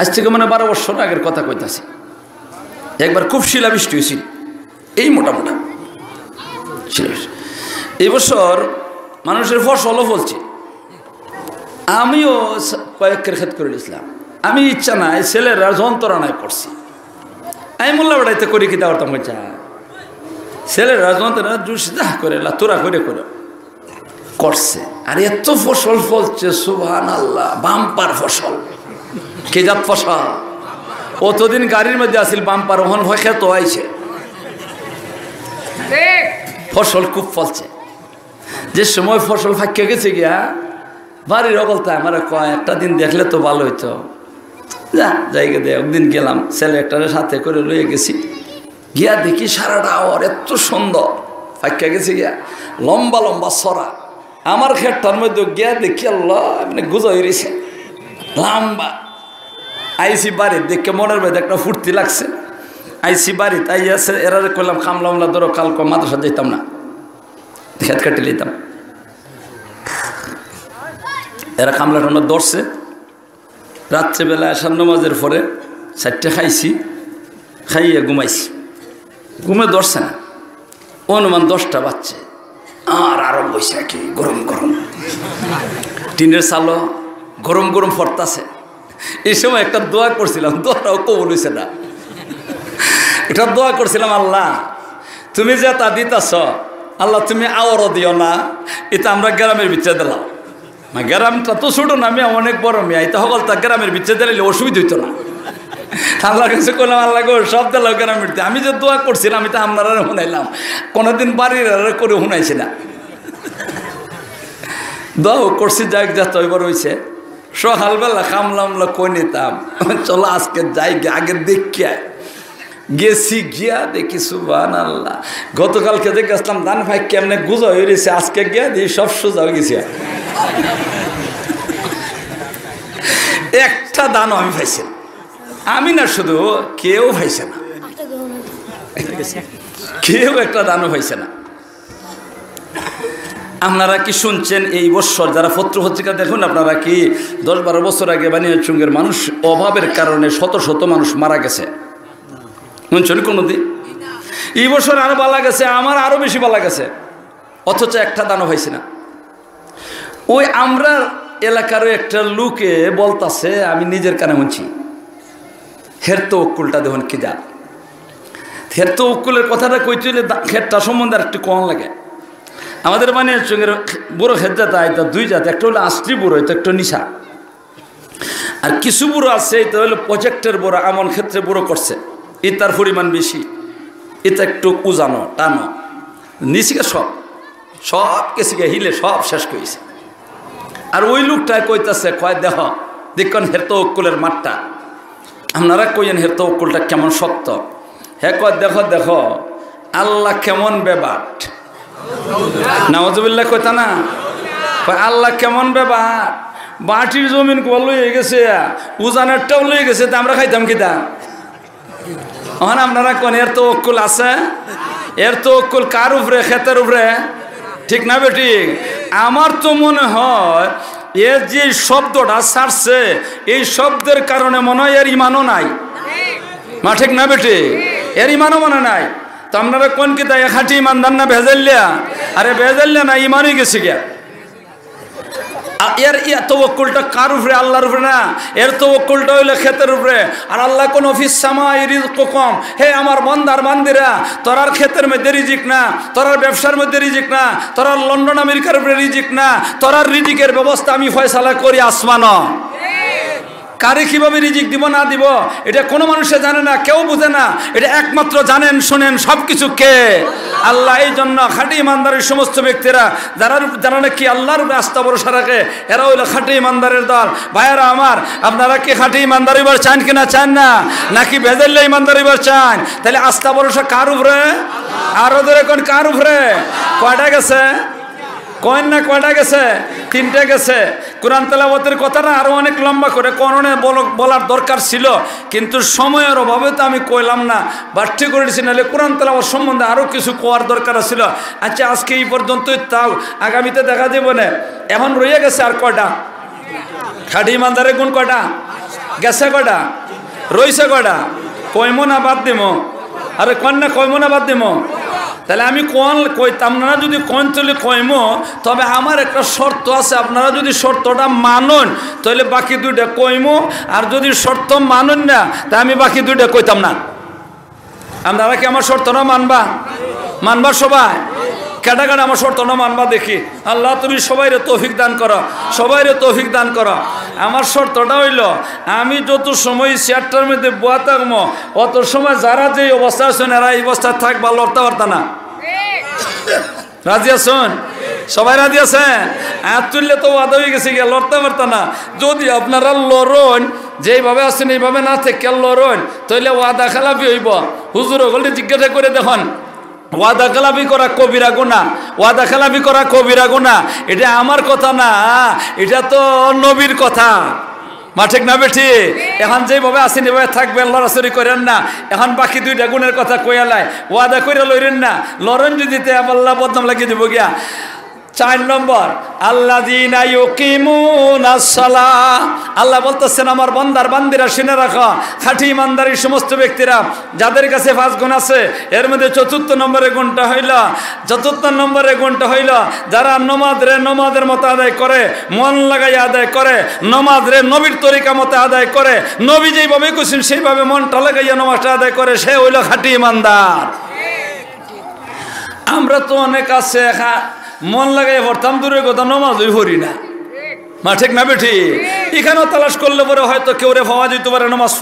আজ থেকে 12 বছর আগের কথা কইতাছি। একবার খুব শিলাবৃষ্টি হয়েছিল, এই মোটামোটা শিলাবৃষ্টি। এই বছর মানুষের ফসলও ফলছে। আমিও কয়েকের ক্ষেত করে দিয়েছিলাম। আমি ইচ্ছা নাই, ছেলেরা যন্ত্রণায় করছি। আমি মোল্লা বেড়াইতে করি কি দাওয়ারতাম হয়েছে, ছেলেরা যন্ত্রণা জুসিদা করে তোরা করে করছে। আর এত ফসল ফলছে, সুবহানাল্লাহ, বাম্পার ফসল। কে জাত ফসল? অতদিন গাড়ির মধ্যে আসিল বাম্পার, ওখান খেত আইছে, ফসল খুব ফলছে। যে সময় ফসল ফাঁকে গেছে গিয়া বাড়ির অবলতা আমার কয় একটা দিন দেখলে তো ভালো হইতো, যা জায়গা দেয়। একদিন গেলাম, ছেলে একটার সাথে করে লইয়ে গেছি, গিয়া দেখি সারাটা আওয়ার এত সুন্দর ফাঁকে গেছে গিয়া, লম্বা লম্বা সরা। আমার ক্ষেতটার মধ্যে গিয়া দেখি আল্লাহ মানে গুজো হয়েছে লম্বা। আইসি বাড়ির দেখে মনের মধ্যে একটা ফুর্তি লাগছে। আইসি বাড়িতে আইয়াছে, এরা করলাম কামলা ধরো কালকে মাদ্রাসা যেতাম না, খেত কাটি লইতাম। এরা কামলা টামলা ধরছে। রাত্রেবেলা আসার নামাজের পরে 4টে খাইছি, খাইয়ে ঘুমাইছি। ঘুমে ধরছে না, অনুমান 10টা বাজছে। আর আরো বৈশাখী গরম গরম টিনের চালো গরম গরম ফরতাছে। এই সময় একটা দোয়া করছিলাম, দোয়াটাও কবুল হইছে না। এটা দোয়া করছিলাম, আল্লাহ তুমি যে তা দিতেছ, আল্লাহ তুমি আওয়ারও দিও না। এটা আমরা গ্রামের ভিতরে দিলাম, গ্রামটা তো ছোট না, আমি অনেক বড় মেয়ে, এটা সকল তা গ্রামের ভিতরে দিলে অসুবিধা হইতো না। আল্লাহ কাছে করলাম, আল্লাহ গো সব দিলাম গ্রামের। আমি যে দোয়া করছিলাম এটা আপনারা শুনাইলাম, কোনোদিন বাড়ির করে শুনাইছি না। দোয়া করছি, যাই যা তৈবার হয়েছে। সকালবেলা কামলামলা কই নিতাম, চলো আজকে যাই, আগে দেখিয়া গেছি। গিয়া দেখি সুবহানাল্লাহ, গতকালকে দেখে আসলাম ধান ভাই কেমনে গুজা হয়ে রয়েছে, আজকে গিয়া দিয়ে সব সোজা হয়ে গেছে। একটা দানও আমি পাইছি, আমি না শুধু, কেউ পাইছে না, কেউ একটা দানও পাইছে না। আপনারা কি শুনছেন এই বছর যারা পত্র পত্রিকা দেখুন, আপনারা কি 10-12 বছর আগে বানিয়াচুঙ্গের মানুষ অভাবের কারণে শত শত মানুষ মারা গেছে শুনছেন কোনোদিন? এই বছর আরো বালা গেছে, আমার আরো বেশি বালা গেছে, অথচ একটা দানও হয়েছে না। ওই আমরা এলাকারও একটা লোকে বলতাছে, আমি নিজের কানে শুনছি, হের তাওয়াক্কুলটা দেখুন কি যা। হের তাওয়াক্কুলের কথাটা কইতে হলে ক্ষেতটা সম্বন্ধে আর একটু কম লাগে। আমাদের বানিয়াচুঙ্গের বুড়ো ক্ষেত জাতা, এটা 2 জাত, একটা হলো আশ্রি বুড়ো, এটা একটা নিশা। আর কিছু বুড়ো আছে, এটা হলো প্রজেক্টের বুড়ো, এমন ক্ষেত্রে বুড়ো করছে, এটার পরিমাণ বেশি, এটা একটু উজানো টানো, নিচিকে সব কেসিকে হিলে সব শেষ করেছে। আর ওই লোকটায় কইতাছে, কয় দেখুন হের তাওয়াক্কুলের মাঠটা, আপনারা কইয়েন হের তাওয়াক্কুলটা কেমন শক্ত। হে কয় দেখো আল্লাহ কেমন বেবাট, নাউজুবিল্লাহ কইতা না, কয় আল্লাহ কেমন বেবাট, বাটির জমিন গোল লয়ে গেছে, উজানেরটাও লয়ে গেছে, তা আমরা খাইতাম কিতা? এখন আপনারা কোন এর তাওয়াক্কুল আছে? এর তাওয়াক্কুল কার উপরে? ক্ষেতের উপরে, ঠিক না বেটি? আমার তো মনে হয় এর যে শব্দটা ছাড়ছে, এই শব্দের কারণে মনে হয় এর ইমানও নাই, মা ঠিক না বেটি? এর ইমানও মনে নাই। তো আপনারা কোন কি তাই খাঁটি ইমানদার না ভেজাল্লিয়া? আরে ভেজাল্লিয়া না, ইমানই গেছে গিয়া। এর তাওয়াক্কুলটা কার উপরে? আল্লাহর উপরে না, এর তাওয়াক্কুলটা হইলো ক্ষেতের উপরে। আর আল্লাহ কোন ফিস সামাই রিজকুকুম, হে আমার বান্দার বান্দিরা, তোরার ক্ষেতের মধ্যে রিজিক না, তোরার ব্যবসার মধ্যে রিজিক না, তোরার লন্ডন আমেরিকার উপরে রিজিক না, তোরার রিজিকের ব্যবস্থা আমি ফয়সালা করি আসমান। কারে কিভাবে রিজিক দিব না দিব এটা কোনো মানুষে জানে না, কেউ বুঝে না, এটা একমাত্র জানেন শোনেন সবকিছু কে? আল্লাহ। এই জন্য খাঁটি ইমানদারের সমস্ত ব্যক্তিরা যারা নাকি আল্লাহর উপরে আস্থা ভরসা রাখে এরা হইল খাঁটি ইমানদারের দল। ভাইয়েরা আমার, আপনারা কি খাঁটি ইমানদার এবার চান কিনা চান না, নাকি বেজাল্লা ইমানদার এবার চান? তাহলে আস্থা ভরসা কার উপরে? আরো ধরে কোন কার উপরে? কয়টা গেছে? কয়েন না কয়টা গেছে? 3টে গেছে। কোরআন তেলাওয়াতের কথাটা আরো অনেক লম্বা করে কোরআনে বলার দরকার ছিল, কিন্তু সময়ের অভাবে তো আমি কইলাম না, বাড়তি করে দিচ্ছি, নাহলে কোরআন তেলাওয়াত সম্বন্ধে আরো কিছু কোয়ার দরকার ছিল। আচ্ছা, আজকে এই পর্যন্তই, তাও আগামীতে দেখা যাবে না। এখন রয়ে গেছে আর কয়টা? খাঁটি ইমানদারের গুণ কয়টা গেছে? কয়টা রইছে? কয়টা? কইমো না বাদ দিমো? আরে কন্যা কইমো না বাদ দিমো? তাহলে আমি কইতাম না, যদি কোন চলে কইমো, তবে আমার একটা শর্ত আছে। আপনারা যদি শর্তটা মানন তাহলে বাকি 2টা কইমো, আর যদি শর্ত মানন না তা আমি বাকি 2টা কইতাম না। আপনারা কি আমার শর্তটা মানবা সবাই? কেটা কেটা আমার শর্তটা মানবা দেখি। আল্লাহ তুমি সবাইরে তৌফিক দান করো, সবাইরে তৌফিক দান করো। আমার শর্তটা হইল, আমি যত সময় চেয়ারটার মধ্যে বয়া থাকবো অত সময় যারা যে অবস্থা আছেন এরা এই অবস্থায় থাকবা, লড়তে পারতা না। রাজি আছেন? সবাই রাজি আছেন? তুললে তো ওয়াদা হয়ে গেছে গিয়া, লড়তে পারতা না। যদি আপনারা লড়ন, যেইভাবে আছেন এইভাবে না থেকে লড়ন, তাহলে ওয়াদা খেলাপি হইব। হুজুর ওগুলি জিজ্ঞাসা করে দেখুন, ওয়াদা খেলাপি করা কবিরা গুনাহ, ওয়াদা খেলাপি করা কবিরা গুনাহ। এটা আমার কথা না, এটা তো নবীর কথা। মা ঠিক না বেঠি? এখন যেভাবে আসেন এভাবে থাকবেন, লড়াচড়ি করেন না। এখন বাকি 2টা গুণের কথা কইয়ালাই, ওয়াদা করে লইরেন না। লড়ন যদি আল্লাহ বদনাম লাগিয়ে দিব গিয়া। 4 নম্বর, আল্লাযীনা ইউকিমুনাস সালাহ। আল্লাহ বলতেছেন, আমার বান্দার বান্দিরা শুনে রাখো, খাঁটি ইমানদারের সমস্ত ব্যক্তিরা যাদের কাছে 5 গুণ আছে, এর মধ্যে 4th নম্বরের গুণটা হইল, 4th নম্বরের গুণটা হইল যারা নমাজের মতো আদায় করে, মন লাগাই আদায় করে, নমাজরে নবীর তরিকা মতো আদায় করে, নবী যেইভাবে কইছেন সেইভাবে মনটা লাগাইয়া নমাজটা আদায় করে, সে হইল খাঁটি ইমানদার। আমরা তো অনেক আছে মন লাগাই পড়তাম, দূরের কথা নমাজই পড়ি না। মা ঠিক না বেঠি? এখানেও তালাশ করলে পরে হয়তো কেউ রে পাওয়া যেতে পারে নমাজ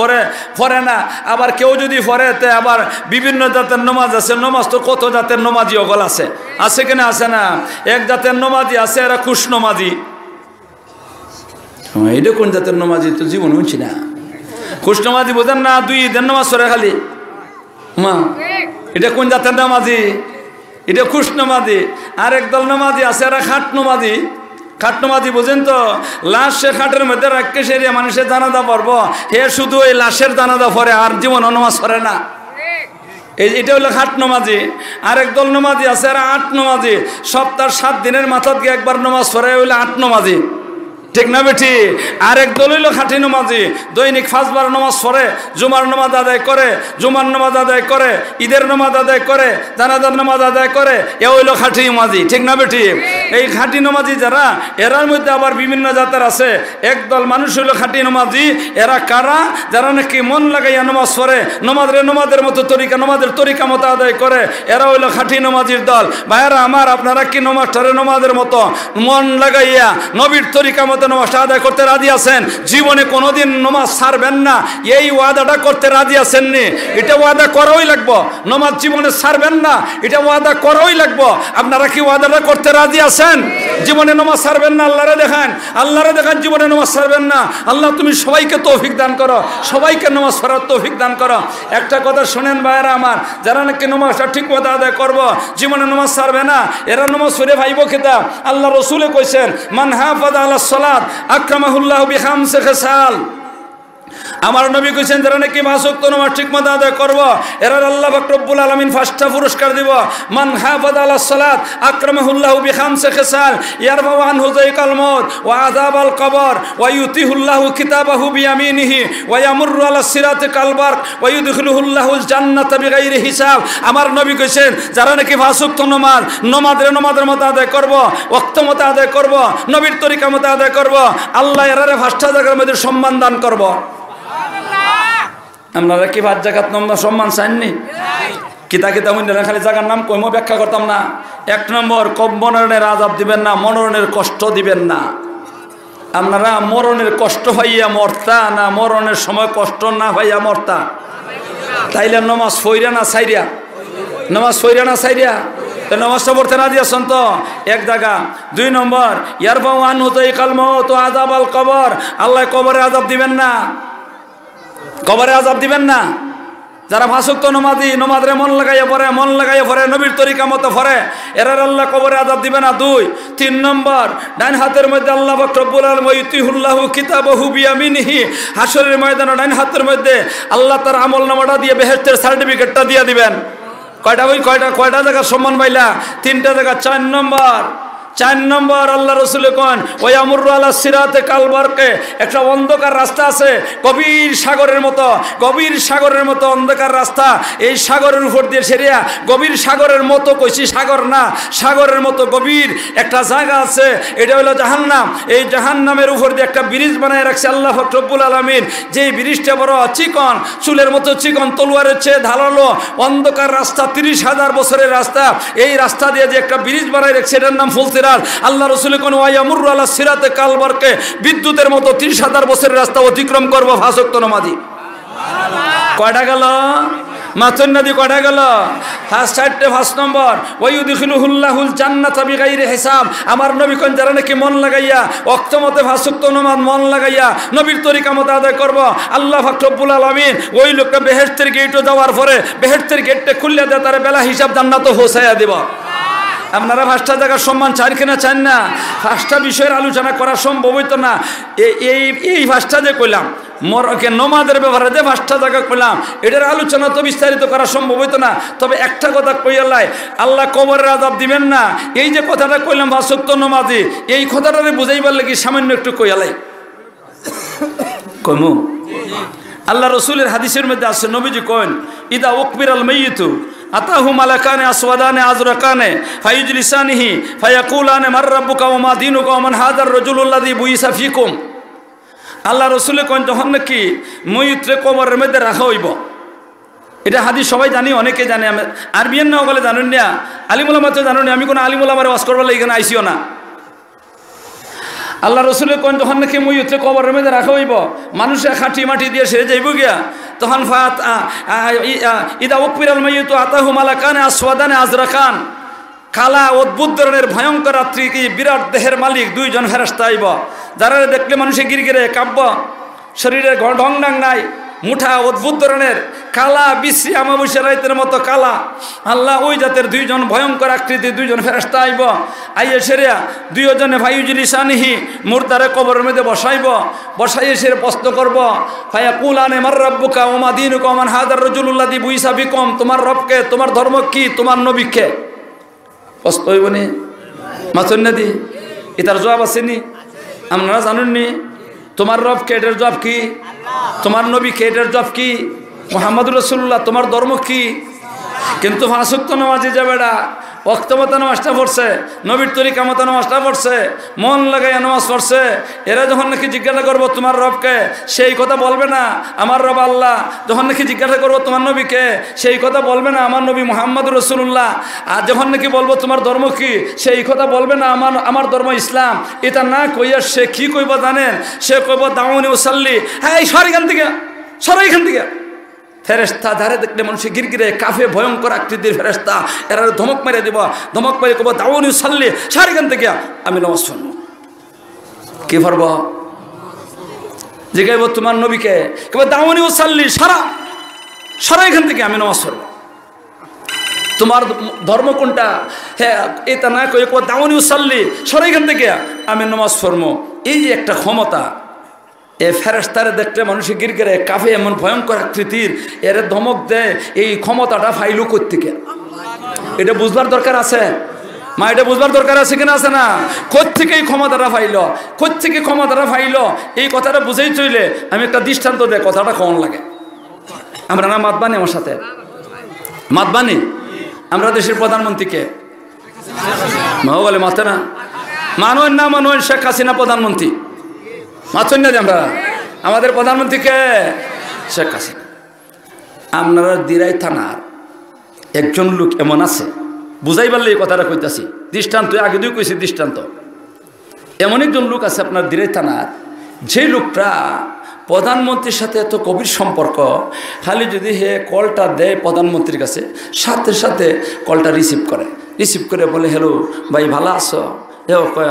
পড়ে না। আবার কেউ যদি পড়ে, তে আবার বিভিন্ন জাতের নমাজ আছে। নমাজ তো কত জাতের নমাজি অগল আছে কিনা? আছে না? এক জাতের নমাজি আছে, এরা খুশ নমাজি। এটা কোন জাতের নমাজি তো জীবন শুনছি না। খুশ নমাজি বোঝেন না? 2 ঈদের নমাজ পড়ে খালি। মা এটা কোন জাতের নামাজি? এটা খুশ নামাজি। আর একদল নামাজি আছে, এরা খাট নামাজি বোঝেন তো? লাশ সে খাটের মধ্যে রাখতে সেরিয়া মানুষের জানাজা পড়বো, হে শুধু ওই লাশের জানাজা পড়ে, আর জীবন নামাজ পড়ে না। এটা হলো খাট নামাজি। আর একদল নামাজি আছে, এরা 8 নামাজি। সপ্তাহ 7 দিনের মাথাত গিয়ে একবার নামাজ পড়ে, হইলে 8 নামাজি। ঠিক না বেঠি? আর এক দল হইল খাঁটি নামাজি, দৈনিক 5 বার নামাজ পড়ে, জুমার নামাজ আদায় করে, ঈদের নামাজ আদায় করে, জানাজার নামাজ আদায় করে, এ হইল খাঁটি নামাজি। ঠিক না বেঠি? এই খাঁটি নামাজি যারা, এরার মধ্যে আবার বিভিন্ন জাতের আছে। একদল মানুষ হইল খাঁটি নামাজি। এরা কারা? যারা নাকি মন লাগাইয়া নামাজ পড়ে, নমাজের মতো তরিকা, নমাজের তরিকা মতো আদায় করে, এরা হইল খাঁটি নামাজির দল। ভাইয়েরা আমার, আপনারা কি নমাজের মতো মন লাগাইয়া নবীর তরিকা মতো নামাজটা আদায় করতে রাজি আছেন? জীবনে কোনোদিন নামাজ ছাড়বেন না, এই ওয়াদাটা করতে রাজি আছেন নি? এটা ওয়াদা করাই লাগবো। নামাজ জীবনে ছাড়বেন না, এটা ওয়াদা করাই লাগবো। আপনারা কি ওয়াদাটা করতে রাজি আছেন? জীবনে নামাজ ছাড়বেন না। আল্লাহরে দেখান জীবনে নামাজ ছাড়বেন না। আল্লাহ তুমি সবাইকে তৌফিক দান করো, সবাইকে নামাজ পড়ার তৌফিক দান করো। একটা কথা শোনেন ভাইয়েরা আমার, যারা নাকি নামাজটা ঠিক মতো আদায় করবো, জীবনে নামাজ ছাড়বে না, এরা নামাজ পড়ে ভাইব খেতা। আল্লাহ রসুলে কইছেন, মান হাফাযা আলাস সালাত আকরামাহুল্লাহু বিখামসি খিসাল। আমার নবী কইছেন, যারা নাকি 5 ওয়াক্ত নামাজ ঠিকমতো আদায় করব, এরা আল্লাহ পাক রব্বুল আলামিন 5টা পুরস্কার দিব। মান হাফাযা আলাস সালাত আকরামাহুল্লাহু বিখামসি খিসাল ইয়ারফাউ আনহু যায়কাল মাউত ওয়া আযাবাল কবর ওয়া ইউতিহুল্লাহু কিতাবাহু বিয়ামিনিহি ওয়া ইয়ামুররু আলাস সিরাতি কাল বারক ওয়া ইউদখিলুহুল্লাহুল জান্নাতা বিগাইরি হিসাব। আমার নবী কইছেন, যারা নাকি 5 ওয়াক্ত নামাজের মতো আদায় করব, ওয়াক্ত মতো আদায় করব, নবীর তরিকা মতো আদায় করব, আল্লাহ এরারে 5টা জায়গার মধ্যে সম্মান দান করব। আপনারা কি 5 জায়গাত সম্মান চাননি? কিতা মনে খালি জায়গার নাম কইমো ব্যাখ্যা করতাম না। 1 নম্বর, মনোরণের আযাব দিবেন না, মনোরণের কষ্ট দিবেন না। আপনারা মরণের কষ্ট হইয়া মরতা না মরণের সময় কষ্ট না হইয়া মরতা? তাইলে নমাজ ফইরা না সাইরিয়া? নমাজ ফইরা না সাইরিয়া? তো নমাজটা পড়তে না দিয়েছেন তো এক জায়গা। 2 নম্বর, ইয়ারফাউ আনহু তাইকাল মাউত ওয়া আযাবাল কবর, আল্লাহ কবরে আযাব দিবেন না, কবরে আযাব দিবেন না। যারা ফাসুক তো নমাজি, নমাজরে মন লাগাইয়া পড়ে নবীর তরিকা মতো পড়ে, এরার আল্লাহ কবরে আযাব দিবে না। 2 3 নম্বর, ডান হাতের মধ্যে আল্লাহ পাক রব্বুল আলামিন ওয়াইতিহুল্লাহু কিতাবাহু বিয়ামিনিহি, হাসরের ময়দানে ডান হাতের মধ্যে আল্লাহ তার আমলনামাটা দিয়ে বেহেশতের সার্টিফিকেটটা দিয়ে দিবেন। কয়টা জায়গা সম্মান পাইলা? 3টা জায়গা। 4 নম্বর আল্লাহ রসুল কোন ওই আমরু আলা সিরাতে কালবারকে, একটা অন্ধকার রাস্তা আছে গভীর সাগরের মতো অন্ধকার রাস্তা। এই সাগরের উপর দিয়ে সেরিয়া গভীর সাগরের মতো, কইছি সাগর না, সাগরের মতো গভীর একটা জায়গা আছে, এটা হলো জাহান্নাম। এই জাহান্নামের উপর দিয়ে একটা ব্রিজ বানায় রাখছে আল্লাহ পাক রব্বুল আলামিন। যেই ব্রিজটা বড় চিকন, চুলের মতো চিকন, তলোয়ারের চেয়ে ধারালো, অন্ধকার রাস্তা, 30,000 বছরের রাস্তা। এই রাস্তা দিয়ে যে একটা ব্রিজ বানায় রাখছে, এটার নাম ফুলসিরাত। আল্লাহ রসুল কোন ওয়াইয়ামুরু আলা সিরাতে কালবারকে, বিদ্যুতের মতো 30,000 বছরের রাস্তা অতিক্রম করবো ফাসুক তো নমাজি। কয়টা গেল? মাতুন নদী কয়টা গেল? ফার্স্ট 5 নম্বর, ওয়াইউদখিলুহুল্লাহুল জান্নাতা বিগাইরি হিসাব। আমার নবী কোন যারা নাকি মন লাগাইয়া ওয়াক্ত মতে ফাসুক তো নমাজ মন লাগাইয়া নবীর তরিকা মতো আদায় করব, আল্লাহ পাক রব্বুল আলামিন ওই লোকটা বেহেশতের গেটে যাওয়ার পরে বেহেশতের গেটটা খুলে দেয়, তার বেলা হিসাব জান্নাতে পৌঁছাইয়া দিব। আপনারা 5টা জায়গার সম্মান চান কিনা চান না? 5টা বিষয়ের আলোচনা করা সম্ভব হইতো না। এই 5টা যে কইলাম নমাজের ব্যাপারে যে 5টা জায়গা কইলাম, এটার আলোচনা তো বিস্তারিত করা সম্ভব হইতো না। তবে একটা কথা কইয়ালাই, আল্লাহ কবরের আযাব দিবেন না, এই যে কথাটা কইলাম ফাসুক তো নমাজি, এই কথাটারে বুঝাইবার লাগি সামান্য একটু কইয়ালাই কমু। আল্লাহ রসুলের হাদিসের মধ্যে আছে, নবীজি কইন ইদা উকবিরাল মাইয়িতু আতাহু মালাকানে আসওয়াদানে আজরাকানে ফায়ুজলিসানিহি ফায়াকুলানে মার রাব্বুকা ওয়া মা দীনুকা ওয়া মান হাযার রাজুলুল্লাযী বুইসা ফিকুম। আল্লাহ রসুলে কোন যখন নাকি ময়ূত্রে কবরের মধ্যে রাখা হইব, এটা হাদিস সবাই জানি, অনেকে জানে, আমি আরবিয়ান না বলে জানেন না, আলিমুলামা তো জানেন। আমি কোনো আলিমুলামারে ওয়াজ করবার এখানে আইসিও না। আল্লাহ রসুলের কোন যখন নাকি ময়ূত্রে কবরের মধ্যে রাখা হইব, মানুষের খাটি মাটি দিয়ে সেরে যাইব গিয়া, তখন ইদা উকবিরাল মাইয়িতু আতাহু মালাকানে আসওয়াদানে আজরাকান, কালা অদ্ভুত ধরনের ভয়ঙ্কর রাত্রি, বিরাট দেহের মালিক 2 জন ফেরেশতা আইব, যারা দেখলে মানুষে গিরগিরে কাব্য, শরীরে ঢং ডাং নাই, মুঠা অদ্ভুত ধরনের কালা, বিশ্রী আমাবস্যা রাইতের মতো কালা। আল্লাহ ওই জাতের 2 জন ভয়ঙ্কর আকৃতি 2 জন ফেরেশতা আইব, আইয়ে সেরিয়া 2 জনে ফায়ুজলিসানিহি, মুরদারে কবরের মধ্যে বসাইয়ে সেরে প্রশ্ন করব, ফায়াকুলানে মার রাব্বুকা ওয়া মা দীনুকা ওয়া মান হাযার রাজুলুল্লাযী বুইসা বিকুম, তোমার রবকে, তোমার ধর্ম কি, তোমার নবীকে প্রশ্ন হইব নি? মাতুন নদী এটার জবাব আসেনি? আপনারা জানেননি? তোমার রবকে, এটার জবাব কি? তোমার নবীকে, এটার জবাব কি? মুহাম্মদুর রাসূলুল্লাহ, তোমার ধর্ম কি? কিন্তু ফাসুক তো নামাজি যাবেটা ওয়াক্ত মতো নামাজটা পড়ছে, নবীর তরিকা মতো নামাজটা পড়ছে, মন লাগাইয়া নামাজ পড়ছে, এরা যখন নাকি জিজ্ঞাসা করবো তোমার রবকে, সেই কথা বলবে না আমার রব আল্লাহ। যখন নাকি জিজ্ঞাসা করবো তোমার নবীকে, সেই কথা বলবে না আমার নবী মুহাম্মদুর রাসূলুল্লাহ। আর যখন নাকি বলবো তোমার ধর্ম কি, সেই কথা বলবে না আমার ধর্ম ইসলাম। এটা না কইয়া সে কি কইব জানেন? সে কইব দাউনি উসাল্লি, হ্যাঁ সর এখান থেকে, সর এখান থেকে। ফেরেশতা ধারে দেখলে মানুষের গিরগিরে কাফে ভয়ঙ্কর আকৃতির ফেরেশতা, এরা ধমক মেরে দিব, ধমক মেরে কব দাউনি উসাল্লি, সর এখান থেকে, আমি নামাজ পড়ব। কি পড়ব? জিজ্ঞাসা করব তোমার নবীকে, কব দাউনি উসাল্লি, সরা এখান থেকে, আমি নামাজ পড়ব। তোমার ধর্ম কোনটা? হ্যাঁ এটা না কয়ে কব দাউনি উসাল্লি, সরা এখান থেকে, আমি নামাজ পড়ব। এই যে একটা ক্ষমতা, এ ফেরেশতারে দেখলে মানুষের গিরগিরে কাফে এমন ভয়ঙ্কর আকৃতির, এর ধমক দেয়। এই ক্ষমতাটা ফাইলু কোত্থেকে? এটা বুঝবার দরকার আছে মা, এটা বুঝবার দরকার আছে কিনা? আছে না? কোত্থেকে এই ক্ষমতাটা ফাইল, কোত্থেকে ক্ষমতাটা ফাইল, এই কথাটা বুঝেই চইলে আমি একটা দৃষ্টান্ত দেয়, কথাটা কেমন লাগে। আমরা না মাতবানি, আমার সাথে মাতবানি, আমরা দেশের প্রধানমন্ত্রীকে মা বলে মাতে না, মানোয়েন না মানোয়েন, শেখ হাসিনা প্রধানমন্ত্রী, মাথুন না যে আমরা আমাদের প্রধানমন্ত্রীকে শেখ হাসিনা। আপনারা দিরাই থানার একজন লোক এমন আছে, বুঝাই পারলে এই কথাটা কইতাছি, দৃষ্টান্ত আগে দুই কইছি দৃষ্টান্ত। এমন একজন লোক আছে আপনার দিরাই থানার, যে লোকটা প্রধানমন্ত্রীর সাথে এত গভীর সম্পর্ক, খালি যদি হে কলটা দেয় প্রধানমন্ত্রীর কাছে, সাথে সাথে কলটা রিসিভ করে বলে, হ্যালো ভাই ভালো আছো? কয়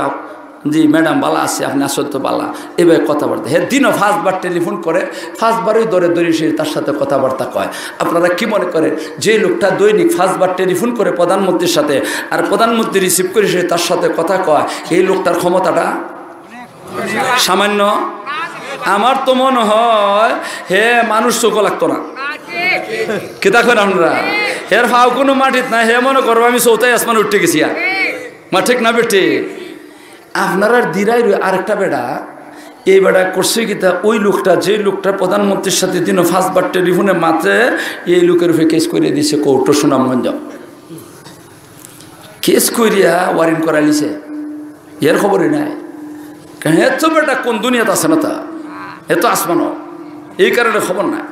জি ম্যাডাম ভালো আছে, আপনি আসল তো বালা, এবার কথাবার্তা। হ্যাঁ দিনও ফার্স্টবার টেলিফোন করে, ফার্স্টবারই দৌড়ে সে তার সাথে কথাবার্তা কয়। আপনারা কি মনে করেন যে লোকটা দৈনিক ফার্স্টবার টেলিফোন করে প্রধানমন্ত্রীর সাথে, আর প্রধানমন্ত্রী রিসিভ করে সে তার সাথে কথা কয়, এই লোকটার ক্ষমতাটা সামান্য? আমার তো মনে হয় হে মানুষ চোখ লাগতো না। কি দেখেন আপনারা, হের ফাও কোনো মাটিত না, হে মনে করবো আমি চৌথাই আসমান উঠতে গেছি। আর মা ঠিক না বেঠে? আপনারা দিরাই আরেকটা বেড়া, এই বেড়া করছে কিতা, ওই লোকটা যে লোকটা প্রধানমন্ত্রীর সাথে দিনও ফার্স্টবার টেলিফোনে মাত্রে, এই লোকের উপরে কেস করে দিয়েছে কৌটো সুনামগঞ্জ। কেস করিয়া ওয়ারেন্ট করাইছে, এর খবরই নাই। কারণ এত বেটা কোন দুনিয়াতে আছে না, তা এত আসমানো, এই কারণে খবর নাই।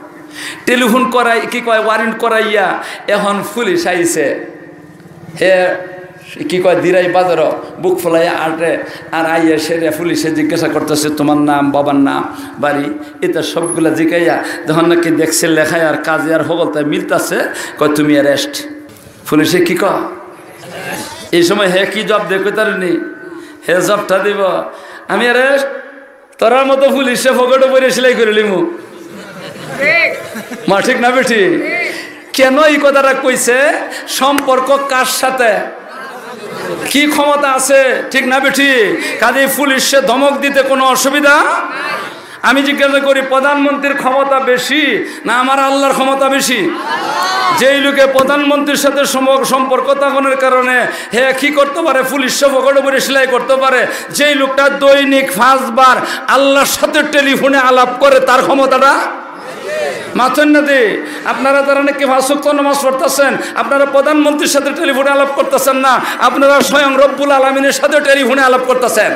টেলিফোন করাই কি কয় ওয়ারেন্ট করাইয়া এখন পুলিশ আইছে, হে কি কয় দিরাই বাজার বুক ফলাইয়া আটে, আর আইয়া সেরে পুলিশে জিজ্ঞাসা করতেছে তোমার নাম, বাবার নাম, বাড়ি, এটা সবগুলা জিজ্ঞাইয়া যখন নাকি দেখছে লেখায় আর কাজে আর হগলতা মিলতেছে, কয় তুমি অ্যারেস্ট। পুলিশে কি কয় এই সময়, হে কি জব দেখো তার নেই, হে জবটা দিব আমি অ্যারেস্ট। তোরার মতো পুলিশে ফকটে পরে সেলাই করে লিমু, মা ঠিক না বেঠি? কেন এই কথাটা কইছে? সম্পর্ক কার সাথে, কি ক্ষমতা আছে, ঠিক না বেঠি? কাজে পুলিশে ধমক দিতে কোনো অসুবিধা? আমি জিজ্ঞাসা করি প্রধানমন্ত্রীর ক্ষমতা বেশি না আমার আল্লাহর ক্ষমতা বেশি? যেই লোকে প্রধানমন্ত্রীর সাথে সম্পর্ক থাকানোর কারণে হে কি করতে পারে, পুলিশে ফকটে পরে সেলাই করতে পারে। যেই লোকটা দৈনিক 5 বার আল্লাহর সাথে টেলিফোনে আলাপ করে, তার ক্ষমতাটা মাথেন না দি? আপনারা যারা নাকি 5 ওয়াক্ত নামাজ পড়তেছেন, আপনারা প্রধানমন্ত্রীর সাথে টেলিফোনে আলাপ করতেছেন না, আপনারা স্বয়ং রব্বুল আলামিনের সাথে টেলিফোনে আলাপ করতেছেন।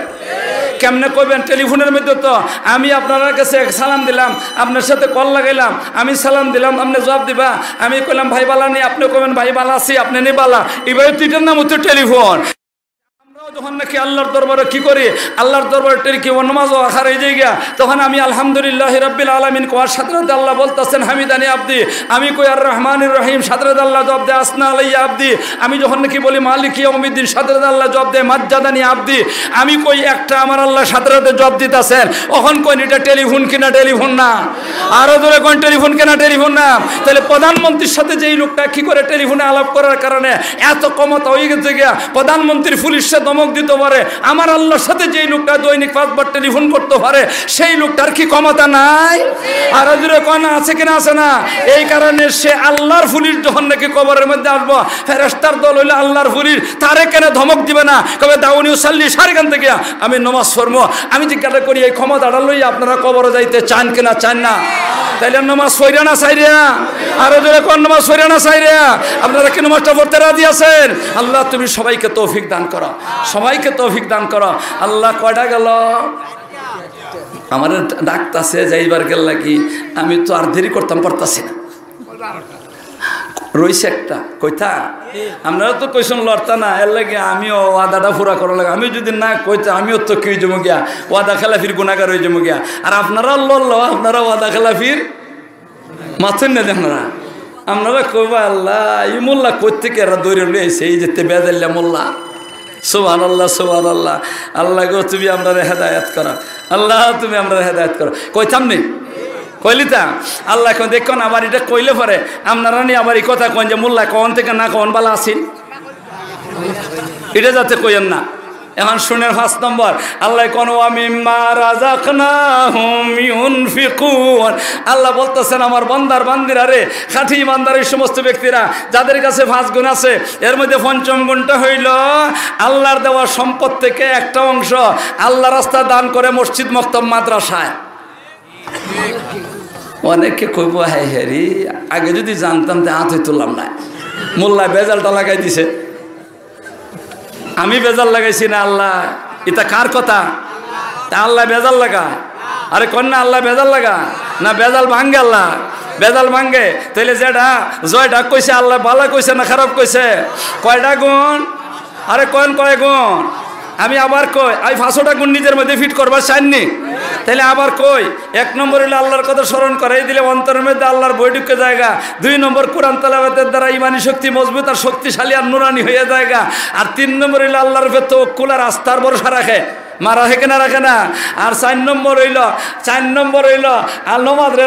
কেমনে কইবেন? টেলিফোনের মধ্যে তো আমি আপনার কাছে সালাম দিলাম, আপনার সাথে কল লাগাইলাম, আমি সালাম দিলাম, আপনি জবাব দিবা, আমি কইলাম ভাই বালা নেই, আপনি কইবেন ভাই বালা আছি, আপনি নেই বালা, এবারে দুইটার নাম হচ্ছে টেলিফোন। যখন নাকি আল্লাহর দরবারে কি করি, আল্লাহর দরবারে টেলিকি নামাজ আখার এই জায়গা, তখন আমি আলহামদুলিল্লাহ রাব্বিল আলামিন কোয়ার সাথে আল্লাহ বলতেছেন হামিদানি আব্দি, আমি কই আর রহমানির রহিম সাথে আল্লাহ জবাব দেয় আসনা আলাইয়া আব্দি, আমি যখন নাকি বলি মালিক ইয়াউমিদ্দিন সাথে আল্লাহ জবাব দেয় মাজ্জাদানি আব্দি, আমি কই একটা আমার আল্লাহ সাথে জবাব দিতেছেন, তখন কই এটা টেলিফোন কিনা টেলিফোন না? আরো ধরে কোন টেলিফোন কিনা টেলিফোন না? তাহলে প্রধানমন্ত্রীর সাথে যেই লোকটা কি করে টেলিফোনে আলাপ করার কারণে এত ক্ষমতা হয়ে গেছে গিয়া, প্রধানমন্ত্রীর পুলিশে ধমক দিতে পারে, আমার আল্লাহর সাথে যেই লোকটা দৈনিক 5 বার টেলিফোন করতে পারে, সেই লোকটার কি ক্ষমতা নাই? আর জোরে কোন আছে কিনা? আছে না? এই কারণে সে আল্লাহর পুলিশ যখন নাকি কবরের মধ্যে আসবো, ফেরেশতার দল হইলে আল্লাহর পুলিশ, তারে কেন ধমক দিবে না? কবে দাউনি উসাল্লি সারিগান থেকে আমি নামাজ পড়বো। আমি জিজ্ঞাসা করি এই ক্ষমতাটা লইয়া আপনারা কবরে যাইতে চান কিনা চান না? তাইলে নামাজ পড়া না চাইরা? আর জোরে কোন নামাজ পড়া না চাইরা? আপনারা কি নামাজটা পড়তে রাজি আছেন? আল্লাহ তুমি সবাইকে তৌফিক দান করো, সবাইকে তৌফিক দান করো। আল্লাহ কয়টা গেল? আমার ডাকতাছে যাইবার গেল নাকি, আমি তো আর দেরি করতাম পারতাছি না, রইছে একটা কইতা। আপনারা তো কইসন লড়তা না, এর লাগে আমিও ওয়াদাটা পুরা করা লাগে। আমি যদি না কইতা আমিও তো কি জমু গিয়া, ওয়াদা খেলাফির গুনাহগার হয়ে জমু গিয়া। আর আপনারা লড়ল, আপনারা ওয়াদা খেলাফির মাথেন না আপনারা। আপনারা কইবা আল্লাহ এই মোল্লা করতে কে এরা দৌড়ে লইছে, এই যেতে বেজাল্লা মোল্লা। সুবহানাল্লাহ সুবহানাল্লাহ। আল্লাহ গো তুমি আমরা হেদায়েত করো, আল্লাহ তুমি আমরা হেদায়েত করো। কইতাম নেই কইলিতা আল্লাহ এখন দেখুন আবার এটা কইলে পরে আপনারা নি আবার এই কথা কন যে মোল্লা কন থেকে না কন বালা আসিন, এটা যাতে কইেন না। এখন শুনের 5 নম্বর, আল্লাহ কোন মিম্মা রাযাকনাহুম ইউনফিকুন। আল্লাহ বলতেছেন আমার বান্দার বান্দিরা রে, খাঁটি ইমানদার এই সমস্ত ব্যক্তিরা যাদের কাছে 5 গুণ আছে, এর মধ্যে 5ম গুণটা হইল আল্লাহর দেওয়া সম্পদ থেকে একটা অংশ আল্লাহ রাস্তা দান করে মসজিদ মক্তব মাদ্রাসায়। অনেকে কইব হাই হারি আগে যদি জানতাম তো হাত তুললাম না, মোল্লা বেজালটা লাগাই দিছে, আমি বেজাল লাগাইছি না। আল্লাহ এটা কার কথা? তা আল্লাহ বেজাল লাগা? আরে কন্যা আল্লাহ বেজাল লাগা না? বেজাল ভাঙ্গে আল্লাহ, বেজাল ভাঙ্গে। তাইলে যেটা জয়টা কইছে আল্লাহ ভালো কইছে না খারাপ কইছে? কয়টা গুণ? আরে কয় গুণ? আমি আবার কই আমি 500টা গুণ নিজের মধ্যে ফিট করবার চাইনি, তাহলে আবার কই 1 নম্বর হইলো আল্লাহর কথা স্মরণ করাই দিলে অন্তরের মধ্যে আল্লাহর বই ঢুকে জায়গা। 2 নম্বর কোরআন তেলাওয়াতের দ্বারা ইমানি শক্তি মজবুত আর শক্তিশালী আর নুরানি হয়ে জায়গা। আর 3 নম্বর হইলো আল্লাহর উপর তাওয়াক্কুল আর আস্থার ভরসা রাখে, মারা রাখে না রাখে না। আর 4 নম্বর হইল আর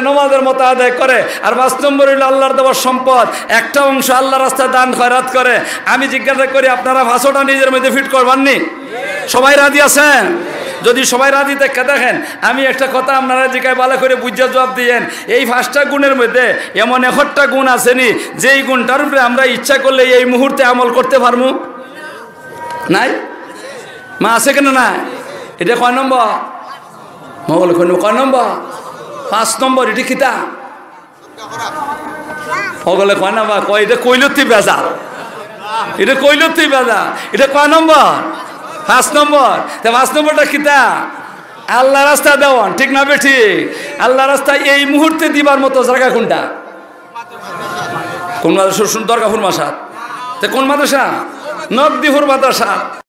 নমাজের মতো আদায় করে। আর 5 নম্বর হইল আল্লাহর দেওয়ার সম্পদ একটা অংশ আল্লাহ রাস্তায় দান খয়রাত করে। আমি জিজ্ঞাসা করি আপনারা 500টা নিজের মধ্যে ফিট করবাননি? সবাই রাজি আছেন? যদি সবাই রাজি দেখেন আমি একটা কথা আপনারা জিজ্ঞাসা ভালো করে বুঝে জবাব দিয়েন। এই 5টা গুণের মধ্যে এমন 1টা গুণ আসেনি যেই গুণটার উপরে আমরা ইচ্ছা করলে এই মুহূর্তে আমল করতে পারবো? নাই? মা আছে কেন না? এটা কয় নম্বর? মঙ্গল কয় নম্বর? 5 নম্বর। এটি কিতা সকলে কয় না বা কয় এটা কইলতি বেজা, এটা কইলতি বেজা। এটা কয় নম্বর? 5 নম্বর। তা 5 নম্বরটা কিতা? আল্লাহ রাস্তা দেওয়ান, ঠিক না ঠিক? আল্লাহ রাস্তা এই মুহূর্তে দিবার মতো জায়গা কোনটা? কোন মাদ্রাসা? দরগাপুর মাসাদ। তা কোন মাদ্রাসা? নবদিপুর মাদ্রাসা।